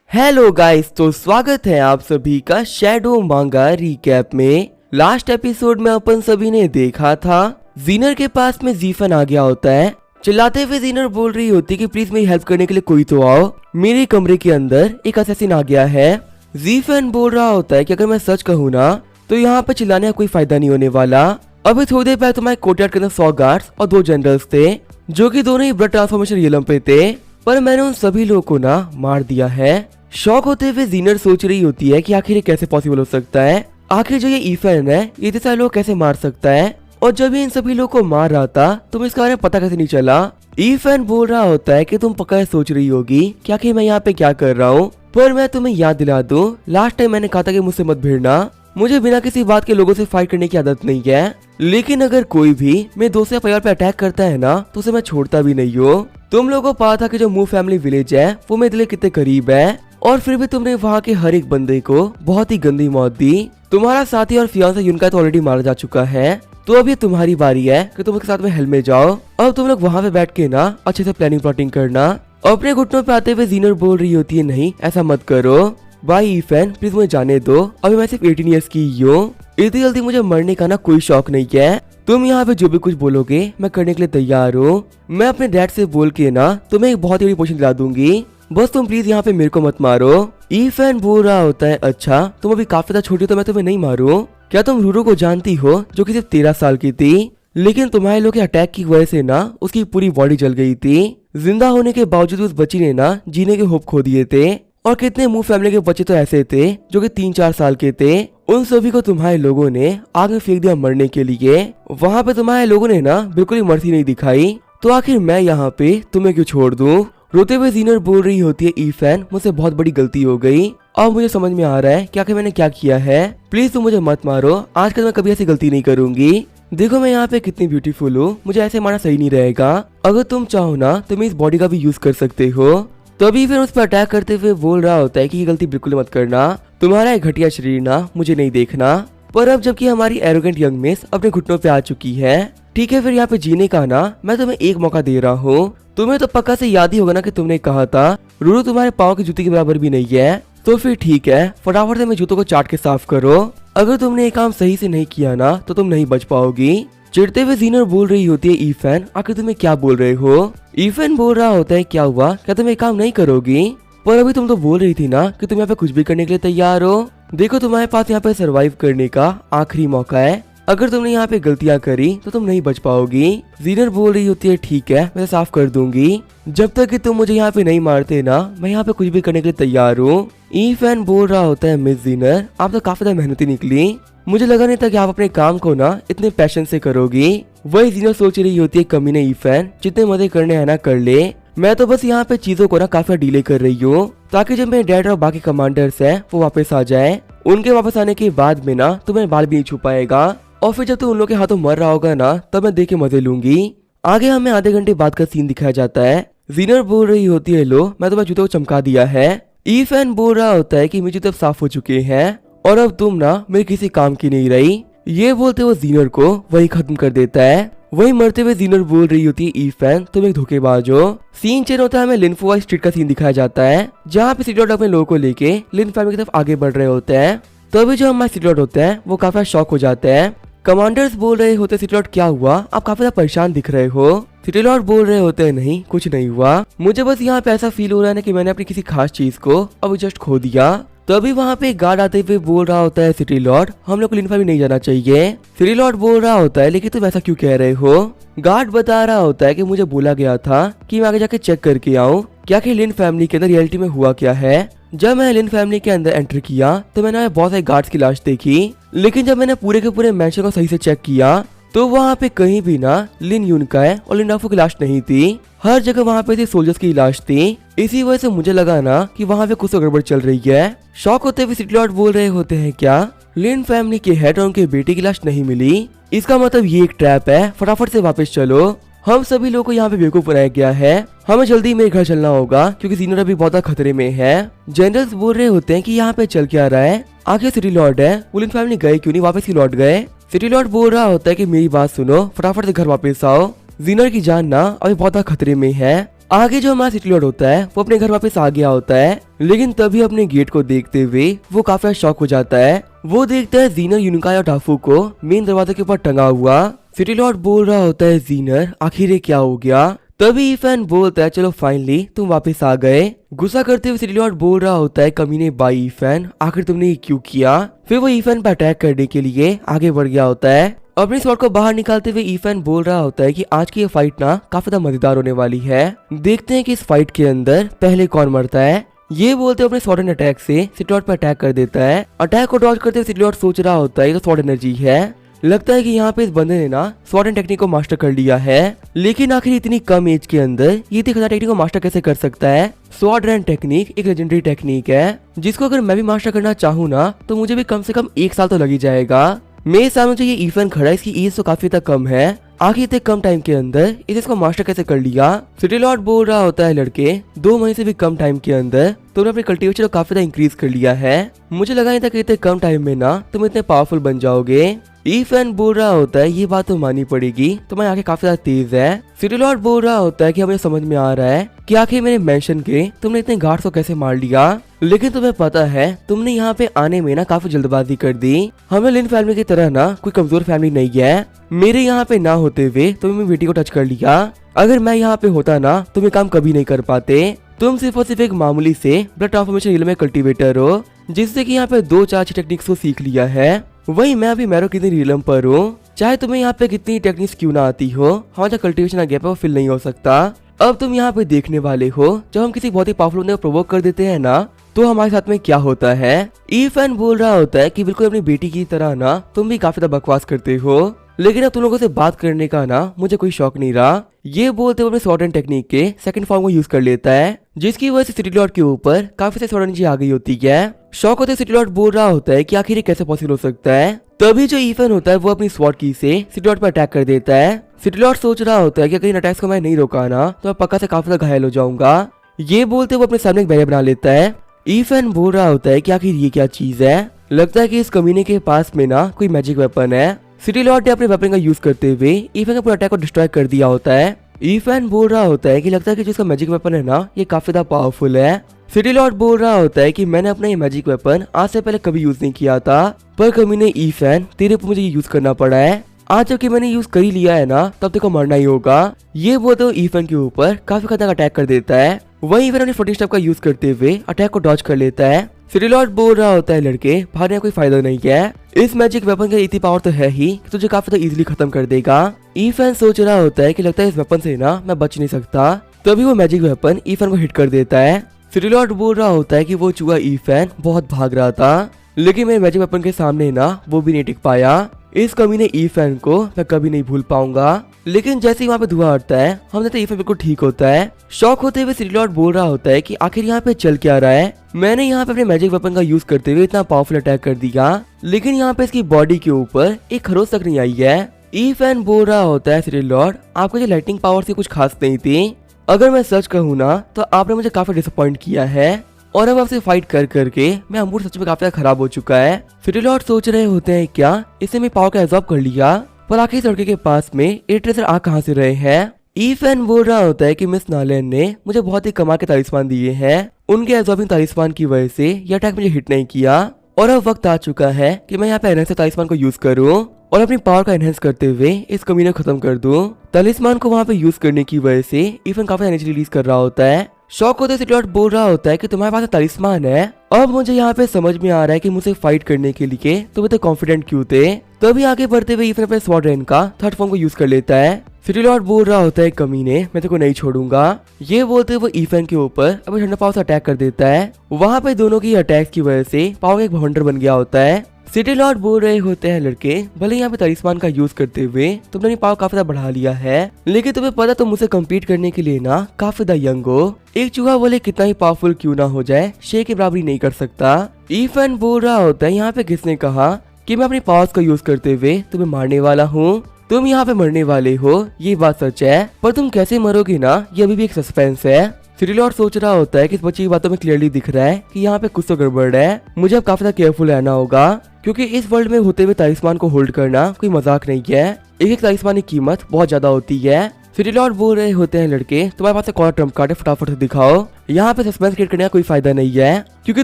Hello guys, तो स्वागत है आप सभी का शैडो मांगा रिकैप में। लास्ट एपिसोड में अपन सभी ने देखा था जीनर के पास में जीफन आ गया होता है। चिल्लाते हुए जीनर बोल रही होती है कि प्लीज मेरी हेल्प करने के लिए कोई तो आओ, मेरे कमरे के अंदर एक असैसिन आ गया है। जीफन बोल रहा होता है कि अगर मैं सच कहूँ ना तो यहाँ पे चिल्लाने का कोई फायदा नहीं होने वाला। अभी थोड़ी देर पहले तुम्हारे कोर्टयार्ड के अंदर 100 गार्ड्स और 2 जनरल्स थे जो कि दोनों ही ब्लड ट्रांसफॉर्मेशन रियलम पे थे, पर मैंने उन सभी लोगों को ना मार दिया है। शॉक होते हुए जीनर सोच रही होती है कि आखिर ये कैसे पॉसिबल हो सकता है, आखिर जो ये ईफन है ये इतने सारे लोग कैसे मार सकता है, और जब ये इन सभी लोगों को मार रहा था तुम्हें इसके बारे में पता कैसे नहीं चला। ईफन बोल रहा होता है कि तुम पक्का सोच रही होगी कि आखिर मैं यहाँ पे क्या कर रहा हूँ, पर मैं तुम्हें याद दिला दूं, लास्ट टाइम मैंने कहा था कि मुझसे मत भिड़ना। मुझे बिना किसी बात के लोगों से फाइट करने की आदत नहीं है, लेकिन अगर कोई भी मेरे दोस्त या परिवार पे अटैक करता है ना तो उसे मैं छोड़ता भी नहीं हूँ। तुम लोगों को पता था कि जो मू फैमिली विलेज है वो मेरे दिल के कितने करीब है, और फिर भी तुमने वहाँ के हर एक बंदे को बहुत ही गंदी मौत दी। तुम्हारा साथी और फियांसा युनका तो ऑलरेडी मारा जा चुका है, तो अब ये तुम्हारी बारी है कि तुम उसके साथ में हेल में जाओ। अब तुम लोग वहाँ पे बैठ के ना अच्छे से प्लानिंग प्लॉटिंग करना। अपने घुटनों पे आते हुए जीनर बोल रही होती है, नहीं ऐसा मत करो भाई ईफन, प्लीज मुझे जाने दो, अभी मैं सिर्फ 18 ईयर्स की ही हूँ, इतनी जल्दी मुझे मरने का ना कोई शौक नहीं है। तुम यहाँ पे जो भी कुछ बोलोगे मैं करने के लिए तैयार हूँ। मैं अपने डैड से बोल के ना तुम्हें एक बहुत ही बड़ी पोजीशन दिला दूंगी, बस तुम प्लीज यहाँ पे मेरे को मत मारो। ईफन बोल रहा होता है, अच्छा तुम अभी काफी ज्यादा छोटी हो तो मैं तुम्हें नहीं मारूं। क्या तुम रूरो को जानती हो जो कि सिर्फ 13 साल की थी, लेकिन तुम्हारे लोग के अटैक की वजह से ना उसकी पूरी बॉडी जल गई थी। जिंदा होने के बावजूद उस बच्ची ने ना जीने के होप खो दिए थे। और कितने मुंह फैमिली के बच्चे तो ऐसे थे जो कि 3-4 साल के थे, उन सभी को तुम्हारे लोगों ने आग में फेंक दिया मरने के लिए। वहाँ पे तुम्हारे लोगों ने ना बिल्कुल ही मर्जी नहीं दिखाई, तो आखिर मैं यहाँ पे तुम्हें क्यों छोड़ दूं। रोते हुए जीनर बोल रही होती है, ईफन मुझसे बहुत बड़ी गलती हो गई, अब मुझे समझ में आ रहा है कि आखिर मैंने क्या किया है, प्लीज तुम मुझे मत मारो, आज कल मैं कभी ऐसी गलती नहीं करूंगी। देखो मैं यहाँ पे कितनी ब्यूटीफुल हूँ, मुझे ऐसे मारना सही नहीं रहेगा, अगर तुम चाहो ना तो मैं इस बॉडी का भी यूज कर सकते हो। तभी फिर उस पर अटैक करते हुए बोल रहा होता है कि ये गलती बिल्कुल मत करना, तुम्हारा एक घटिया शरीर ना मुझे नहीं देखना। पर अब जबकि हमारी एरोगेंट यंग मिस अपने घुटनों पे आ चुकी है, ठीक है फिर यहाँ पे जीने का ना मैं तुम्हें एक मौका दे रहा हूँ। तुम्हें तो पक्का से याद ही होगा ना कि तुमने कहा था रूरू तुम्हारे पाँव की जूती के बराबर भी नहीं है, तो फिर ठीक है फटाफट से मेरे जूतों को चाट के साफ करो, अगर तुमने ये काम सही से नहीं किया ना तो तुम नहीं बच पाओगी। चिढ़ते हुए जीनर बोल रही होती है, ईफन आखिर तुम्हें क्या बोल रहे हो। ईफन बोल रहा होता है, क्या हुआ, क्या तुम ये काम नहीं करोगी, पर अभी तुम तो बोल रही थी ना कि तुम यहाँ पे कुछ भी करने के लिए तैयार हो। देखो तुम्हारे पास यहाँ पे सरवाइव करने का आखिरी मौका है, अगर तुमने यहाँ पे गलतियाँ करी तो तुम नहीं बच पाओगी। जीनर बोल रही होती है, ठीक है मैं साफ कर दूंगी, जब तक कि तुम मुझे यहाँ पे नहीं मारते ना मैं यहाँ पे कुछ भी करने के लिए तैयार हूँ। ईफन बोल रहा होता है, मिस जीनर आप तो काफी ज्यादा मेहनती निकली, मुझे लगा नहीं था कि आप अपने काम को ना इतने पैशन से करोगी। वही जीनर सोच रही होती है, कमीने ईफन जितने मजे करने हैं ना कर ले, मैं तो बस यहाँ पे चीजों को ना काफी डिले कर रही हूँ ताकि जब मेरे डैड और बाकी कमांडर्स हैं वो वापस आ जाए, उनके वापस आने के बाद में ना तुम्हें बाल भी नहीं छुपाएगा, और फिर जब तू उन लोगों के हाथों मर रहा होगा ना तब मैं देख के मजे लूंगी। आगे हमें आधे घंटे बाद का सीन दिखाया जाता है। जीनर बोल रही होती है, लो मैं तुम्हारे जूतों को चमका दिया है। ईफन बोल रहा होता है कि मेरे जूते साफ हो चुके हैं और अब तुम ना मेरे किसी काम की नहीं रही। ये बोलते हुए जीनर को वही खत्म कर देता है। वही मरते हुए जीनर बोल रही होती है, ईफन तुम एक धोखेबाज हो। सीन चेंज होता है, हमें लिनफोवा स्ट्रीट का सीन दिखाया जाता है जहाँ पे सिटी लॉर्ड अपने लोगों को लेके लिन फैमिली की तरफ आगे बढ़ रहे होते हैं। तभी जो हमारे सिटी लॉर्ड होते हैं वो काफी शॉक हो जाते हैं। कमांडर्स बोल रहे होते, सिटी लॉर्ड क्या हुआ, आप काफी ज्यादा परेशान दिख रहे हो। सिटी लॉर्ड बोल रहे होते हैं, नहीं कुछ नहीं हुआ, मुझे बस यहाँ पे ऐसा फील हो रहा है कि मैंने अपनी किसी खास चीज को अब जस्ट खो दिया। तभी वहाँ पे गार्ड आते हुए बोल रहा होता है, सिटी लॉर्ड हम लोग को लिन फैमिली नहीं जाना चाहिए। सिटी लॉर्ड बोल रहा होता है, लेकिन तुम ऐसा क्यों कह रहे हो। गार्ड बता रहा होता है कि मुझे बोला गया था कि मैं आगे जाके चेक करके आऊँ क्या कि लिन फैमिली के अंदर रियलिटी में हुआ क्या है। जब मैं लिन फैमिली के अंदर एंटर किया तो मैंने बहुत सारे गार्ड्स की लाश देखी, लेकिन जब मैंने पूरे के पूरे मैंशन को सही से चेक किया तो वहाँ पे कहीं भी ना लिन युनकाई और लिन डाफू की लाश नहीं थी, हर जगह वहाँ पे सिर्फ सोल्जर्स की लाश थी। इसी वजह से मुझे लगा ना कि वहाँ पे कुछ तो गड़बड़ चल रही है। शॉक होते हुए सिटी लॉर्ड बोल रहे होते हैं, क्या लिन फैमिली के हेड और उनके बेटे की लाश नहीं मिली, इसका मतलब ये एक ट्रैप है, फटाफट से वापस चलो, हम सभी लोगों को यहाँ पे बेवकूफ बनाया गया है, हमें जल्दी मेरे घर चलना होगा क्योंकि जीनर अभी बहुत खतरे में है। जनरल्स बोल रहे होते हैं कि यहाँ पे चल क्या रहा है, आखिर सिटी लॉर्ड है, वो लिन फैमिली गए क्यों नहीं, वापस ही लौट गए। सिटी लॉर्ड बोल रहा होता है कि मेरी बात सुनो, फटाफट से घर वापस आओ, जीनर की जान ना अभी बहुत खतरे में है। आगे जो हमारा सिटी लॉर्ड होता है वो अपने घर वापस आ गया होता है, लेकिन तभी अपने गेट को देखते हुए वो काफी शॉक हो जाता है। वो देखता है जीनर, यूनिकाई और टाफू को मेन दरवाजे के ऊपर टंगा हुआ। सिटी लॉर्ड बोल रहा होता है, जीनर आखिर ये क्या हो गया। तभी ईफन बोलता है, चलो फाइनली तुम वापस आ गए। गुस्सा करते हुए सिटी लॉर्ड बोल रहा होता है, कमीने बाई ईफन, आखिर तुमने ये क्यों किया। फिर वो ईफन पर अटैक करने के लिए आगे बढ़ गया होता है। अपने स्वॉर्ड को बाहर निकालते हुए ईफन बोल रहा होता है कि आज की ये फाइट ना काफी ज्यादा मजेदार होने वाली है। देखते हैं कि इस फाइट के अंदर पहले कौन मरता है। ये बोलते अपने स्वॉर्ड एंड अटैक से सिटी लॉर्ड पर अटैक कर देता है। अटैक को डॉज करते हुए सिटी लॉर्ड सोच रहा होता है ये तो स्वॉर्ड एनर्जी है। लगता है कि यहाँ पे इस बंदे ने ना स्वॉर्ड एंड टेक्निक को मास्टर कर लिया है, लेकिन आखिर इतनी कम एज के अंदर ये इतनी खतरनाक टेक्निक को मास्टर कैसे कर सकता है। स्वॉर्ड एंड टेक्निक एक लेजेंडरी टेक्निक है जिसको अगर मैं भी मास्टर करना चाहूँ ना तो मुझे भी कम से कम 1 साल तो लग ही जाएगा। मेरे सामने जो ये ईफन खड़ा है इसकी एज तो काफी तक कम है, आखिर इतने कम टाइम के अंदर इसको मास्टर कैसे कर लिया। सिटी लॉर्ड बोल रहा होता है, लड़के 2 महीने से भी कम टाइम के अंदर तुमने अपने कल्टीवेशन को काफी ज्यादा इंक्रीज कर लिया है। मुझे लगा नहीं था कि इतने कम टाइम में ना तुम इतने पावरफुल बन जाओगे। ईफन बोल रहा होता है, ये बात तो माननी पड़ेगी, तुम्हारी आंखें काफी ज्यादा तेज है। सिटी लॉर्ड बोल रहा होता है कि हमें समझ में आ रहा है कि आखिर मेरे मेंशन के तुमने इतने गार्ड्स को कैसे मार लिया, लेकिन तुम्हें पता है तुमने यहाँ पे आने में ना काफी जल्दबाजी कर दी। हमें लिन फैमिली की तरह ना कोई कमजोर फैमिली नहीं है। मेरे यहाँ पे ना होते हुए तुमने बेटी को टच कर लिया। अगर मैं यहाँ पे होता ना तुम ये काम कभी नहीं कर पाते। तुम सिर्फ और सिर्फ एक मामूली से ब्लड ट्रांसफॉर्मेशन रील में कल्टीवेटर हो, जिससे कि यहाँ पे 2-4 अच्छी टेक्निक्स को सीख लिया है। वही मैं अभी मैरो कितनी रीलम पर हूँ। चाहे तुम्हें यहाँ पे कितनी टेक्निक्स क्यों ना आती हो, हमारा कल्टीवेशन गैप है वो फिल नहीं हो सकता। अब तुम यहाँ पे देखने वाले हो जब हम किसी बहुत ही पावरफुल बंदे को प्रोवोक कर देते हैं ना तो हमारे साथ में क्या होता है। ईफन बोल रहा होता है कि बिल्कुल अपनी बेटी की तरह ना तुम भी काफी ज्यादा बकवास करते हो, लेकिन अब तुम लोगों से बात करने का ना मुझे कोई शौक नहीं रहा। ये बोलते हुए अपने स्वॉर्ड एंड टेक्निक के सेकंड फॉर्म को यूज कर लेता है, जिसकी वजह से सिटी लॉर्ड के ऊपर काफी से स्वॉर्ड एनर्जी आ गई होती है। शौक होते सिटी लॉर्ड बोल रहा होता है कि आखिर ये कैसे पॉसिबल हो सकता है। तभी जो ईफन होता है वो अपनी स्वॉर्ड की से सिटी लॉर्ड पर अटैक कर देता है। सिटी लॉर्ड सोच रहा होता है कि अगर इन अटैक्स को मैं नहीं रोका ना तो मैं पक्का से काफी ज्यादा घायल हो जाऊंगा। ये बोलते वो अपने सामने एक बैरियर बना लेता है। ईफन बोल रहा होता है कि आखिर ये क्या चीज है। लगता है कि इस कमीने के पास में ना कोई मैजिक वेपन है। सिटी लॉर्ड ने अपने वेपन का यूज करते हुए ईफन के पूरे अटैक को डिस्ट्रॉय कर दिया होता है। ईफन बोल रहा होता है कि लगता है कि जिसका मैजिक वेपन है ना ये काफी ज्यादा पावरफुल है। सिटी लॉर्ड बोल रहा होता है कि मैंने अपना ये मैजिक वेपन आज से पहले कभी यूज नहीं किया था, पर कमीने ईफन तेरे पर मुझे यूज करना पड़ा है। आज जबकि मैंने यूज कर ही लिया है ना तब तेरे को मरना ही होगा। ये वो तो ईफन के ऊपर काफी खतरनाक अटैक कर देता है। वहीं ईफन अपने फ्लोटिंग स्टेप का यूज करते हुए अटैक को डॉज कर लेता है। सिटी लॉर्ड बोल रहा होता है, लड़के भागने का कोई फायदा नहीं है, इस मैजिक वेपन का इतनी पावर तो है ही कि तुझे काफी तो इजीली खत्म कर देगा। ईफन सोच रहा होता है कि लगता है इस वेपन से ना मैं बच नहीं सकता। तभी वो मैजिक वेपन ईफन को हिट कर देता है। सिटी लॉर्ड बोल रहा होता है कि वो चूहा ईफन बहुत भाग रहा था, लेकिन मेरे मैजिक वेपन के सामने ना वो भी नहीं टिक पाया। इस कमीने ईफन को मैं कभी नहीं भूल पाऊंगा। लेकिन जैसे ही वहाँ पे धुआं हटता है हम देखते ईफन बिल्कुल ठीक होता है। शॉक होते हुए सिटी लॉर्ड बोल रहा होता है कि आखिर यहाँ पे चल क्या रहा है। मैंने यहाँ पे अपने मैजिक वेपन का यूज करते हुए इतना पावरफुल अटैक कर दिया, लेकिन यहाँ पे इसकी बॉडी के ऊपर एक खरोच तक नहीं आई है। ईफन बोल रहा होता है, सिटी लॉर्ड आपको ये लाइटिंग पावर से कुछ खास नहीं थी। अगर मैं सच कहूँ ना तो आपने मुझे काफी डिसअपॉइंट किया है और अब आपसे फाइट कर करके मैं मूड सच में काफी ज्यादा खराब हो चुका है। सिटी लॉर्ड सोच रहे होते हैं क्या इसने मेरी पावर का एब्जॉर्ब कर लिया, पर आखिर इस लड़के के पास में एयर ट्रेसर आ कहाँ से रहे हैं। ईफन बोल रहा होता है कि मिस नालन ने मुझे बहुत ही कमाल के तालिस्मान दिए हैं, उनके एब्जॉर्बिंग तालिस्मान की वजह से यह अटैक मुझे हिट नहीं किया और अब वक्त आ चुका है कि मैं यहाँ पे एनहेंसर तालिस्मान को यूज करूँ और अपनी पावर का एनहेंस करते हुए इस कमीने को खत्म कर दूं। तालिस्मान को वहाँ पे यूज करने की वजह से ईफन काफी एनर्जी रिलीज कर रहा होता है। शॉक होते सिटी लॉर्ड बोल रहा होता है कि तुम्हारे पास तालिस्मान है। अब मुझे यहाँ पे समझ में आ रहा है कि मुझसे फाइट करने के लिए तुम इतने कॉन्फिडेंट क्यों थे। तभी आगे बढ़ते हुए ईफन अपने स्वॉर्ड रेन का थर्ड फॉर्म को यूज कर लेता है। सिटी लॉर्ड बोल रहा होता है, कमीने मैं तेरे को नहीं छोड़ूंगा। ये बोलते हुए वो ईफन के ऊपर अपने ठंडा पावर से अटैक कर देता है। वहाँ पे दोनों की अटैक की वजह से पावर एक भवंडर बन गया होता है। सिटी लॉर्ड बोल रहे होते हैं, लड़के भले यहाँ पे तालिस्मान का यूज करते हुए तुमने अपनी पावर काफी ज्यादा बढ़ा लिया है, लेकिन तुम्हें पता तुम मुझसे कम्पीट करने के लिए ना काफी ज्यादा यंग हो। एक चूहा बोले कितना ही पावरफुल क्यों ना हो जाए शेर की बराबरी नहीं कर सकता। ईफन बोल रहा होता है, यहाँ पे किसने कहा कि मैं अपनी पावर्स का यूज करते हुए तुम्हें मारने वाला हूँ। तुम यहाँ पे मरने वाले हो, ये बात सच है, पर तुम कैसे मरोगे ना ये अभी भी एक सस्पेंस है। सिटी लॉर्ड सोच रहा होता है कि इस बच्चे की बातों में क्लियरली दिख रहा है कि यहाँ पे कुछ तो गड़बड़ है। मुझे अब काफी ज्यादा केयरफुल रहना होगा, क्योंकि इस वर्ल्ड में होते हुए तालिस्मान को होल्ड करना कोई मजाक नहीं है। एक एक तालिस्मान की कीमत बहुत ज्यादा होती है। सिटी लॉर्ड बोल रहे होते हैं लड़के तुम्हारे पास कौन ट्रम्प कार्ड है, फटाफट से दिखाओ। यहाँ पे सस्पेंस क्रिएट करने का कोई फायदा नहीं है क्योंकि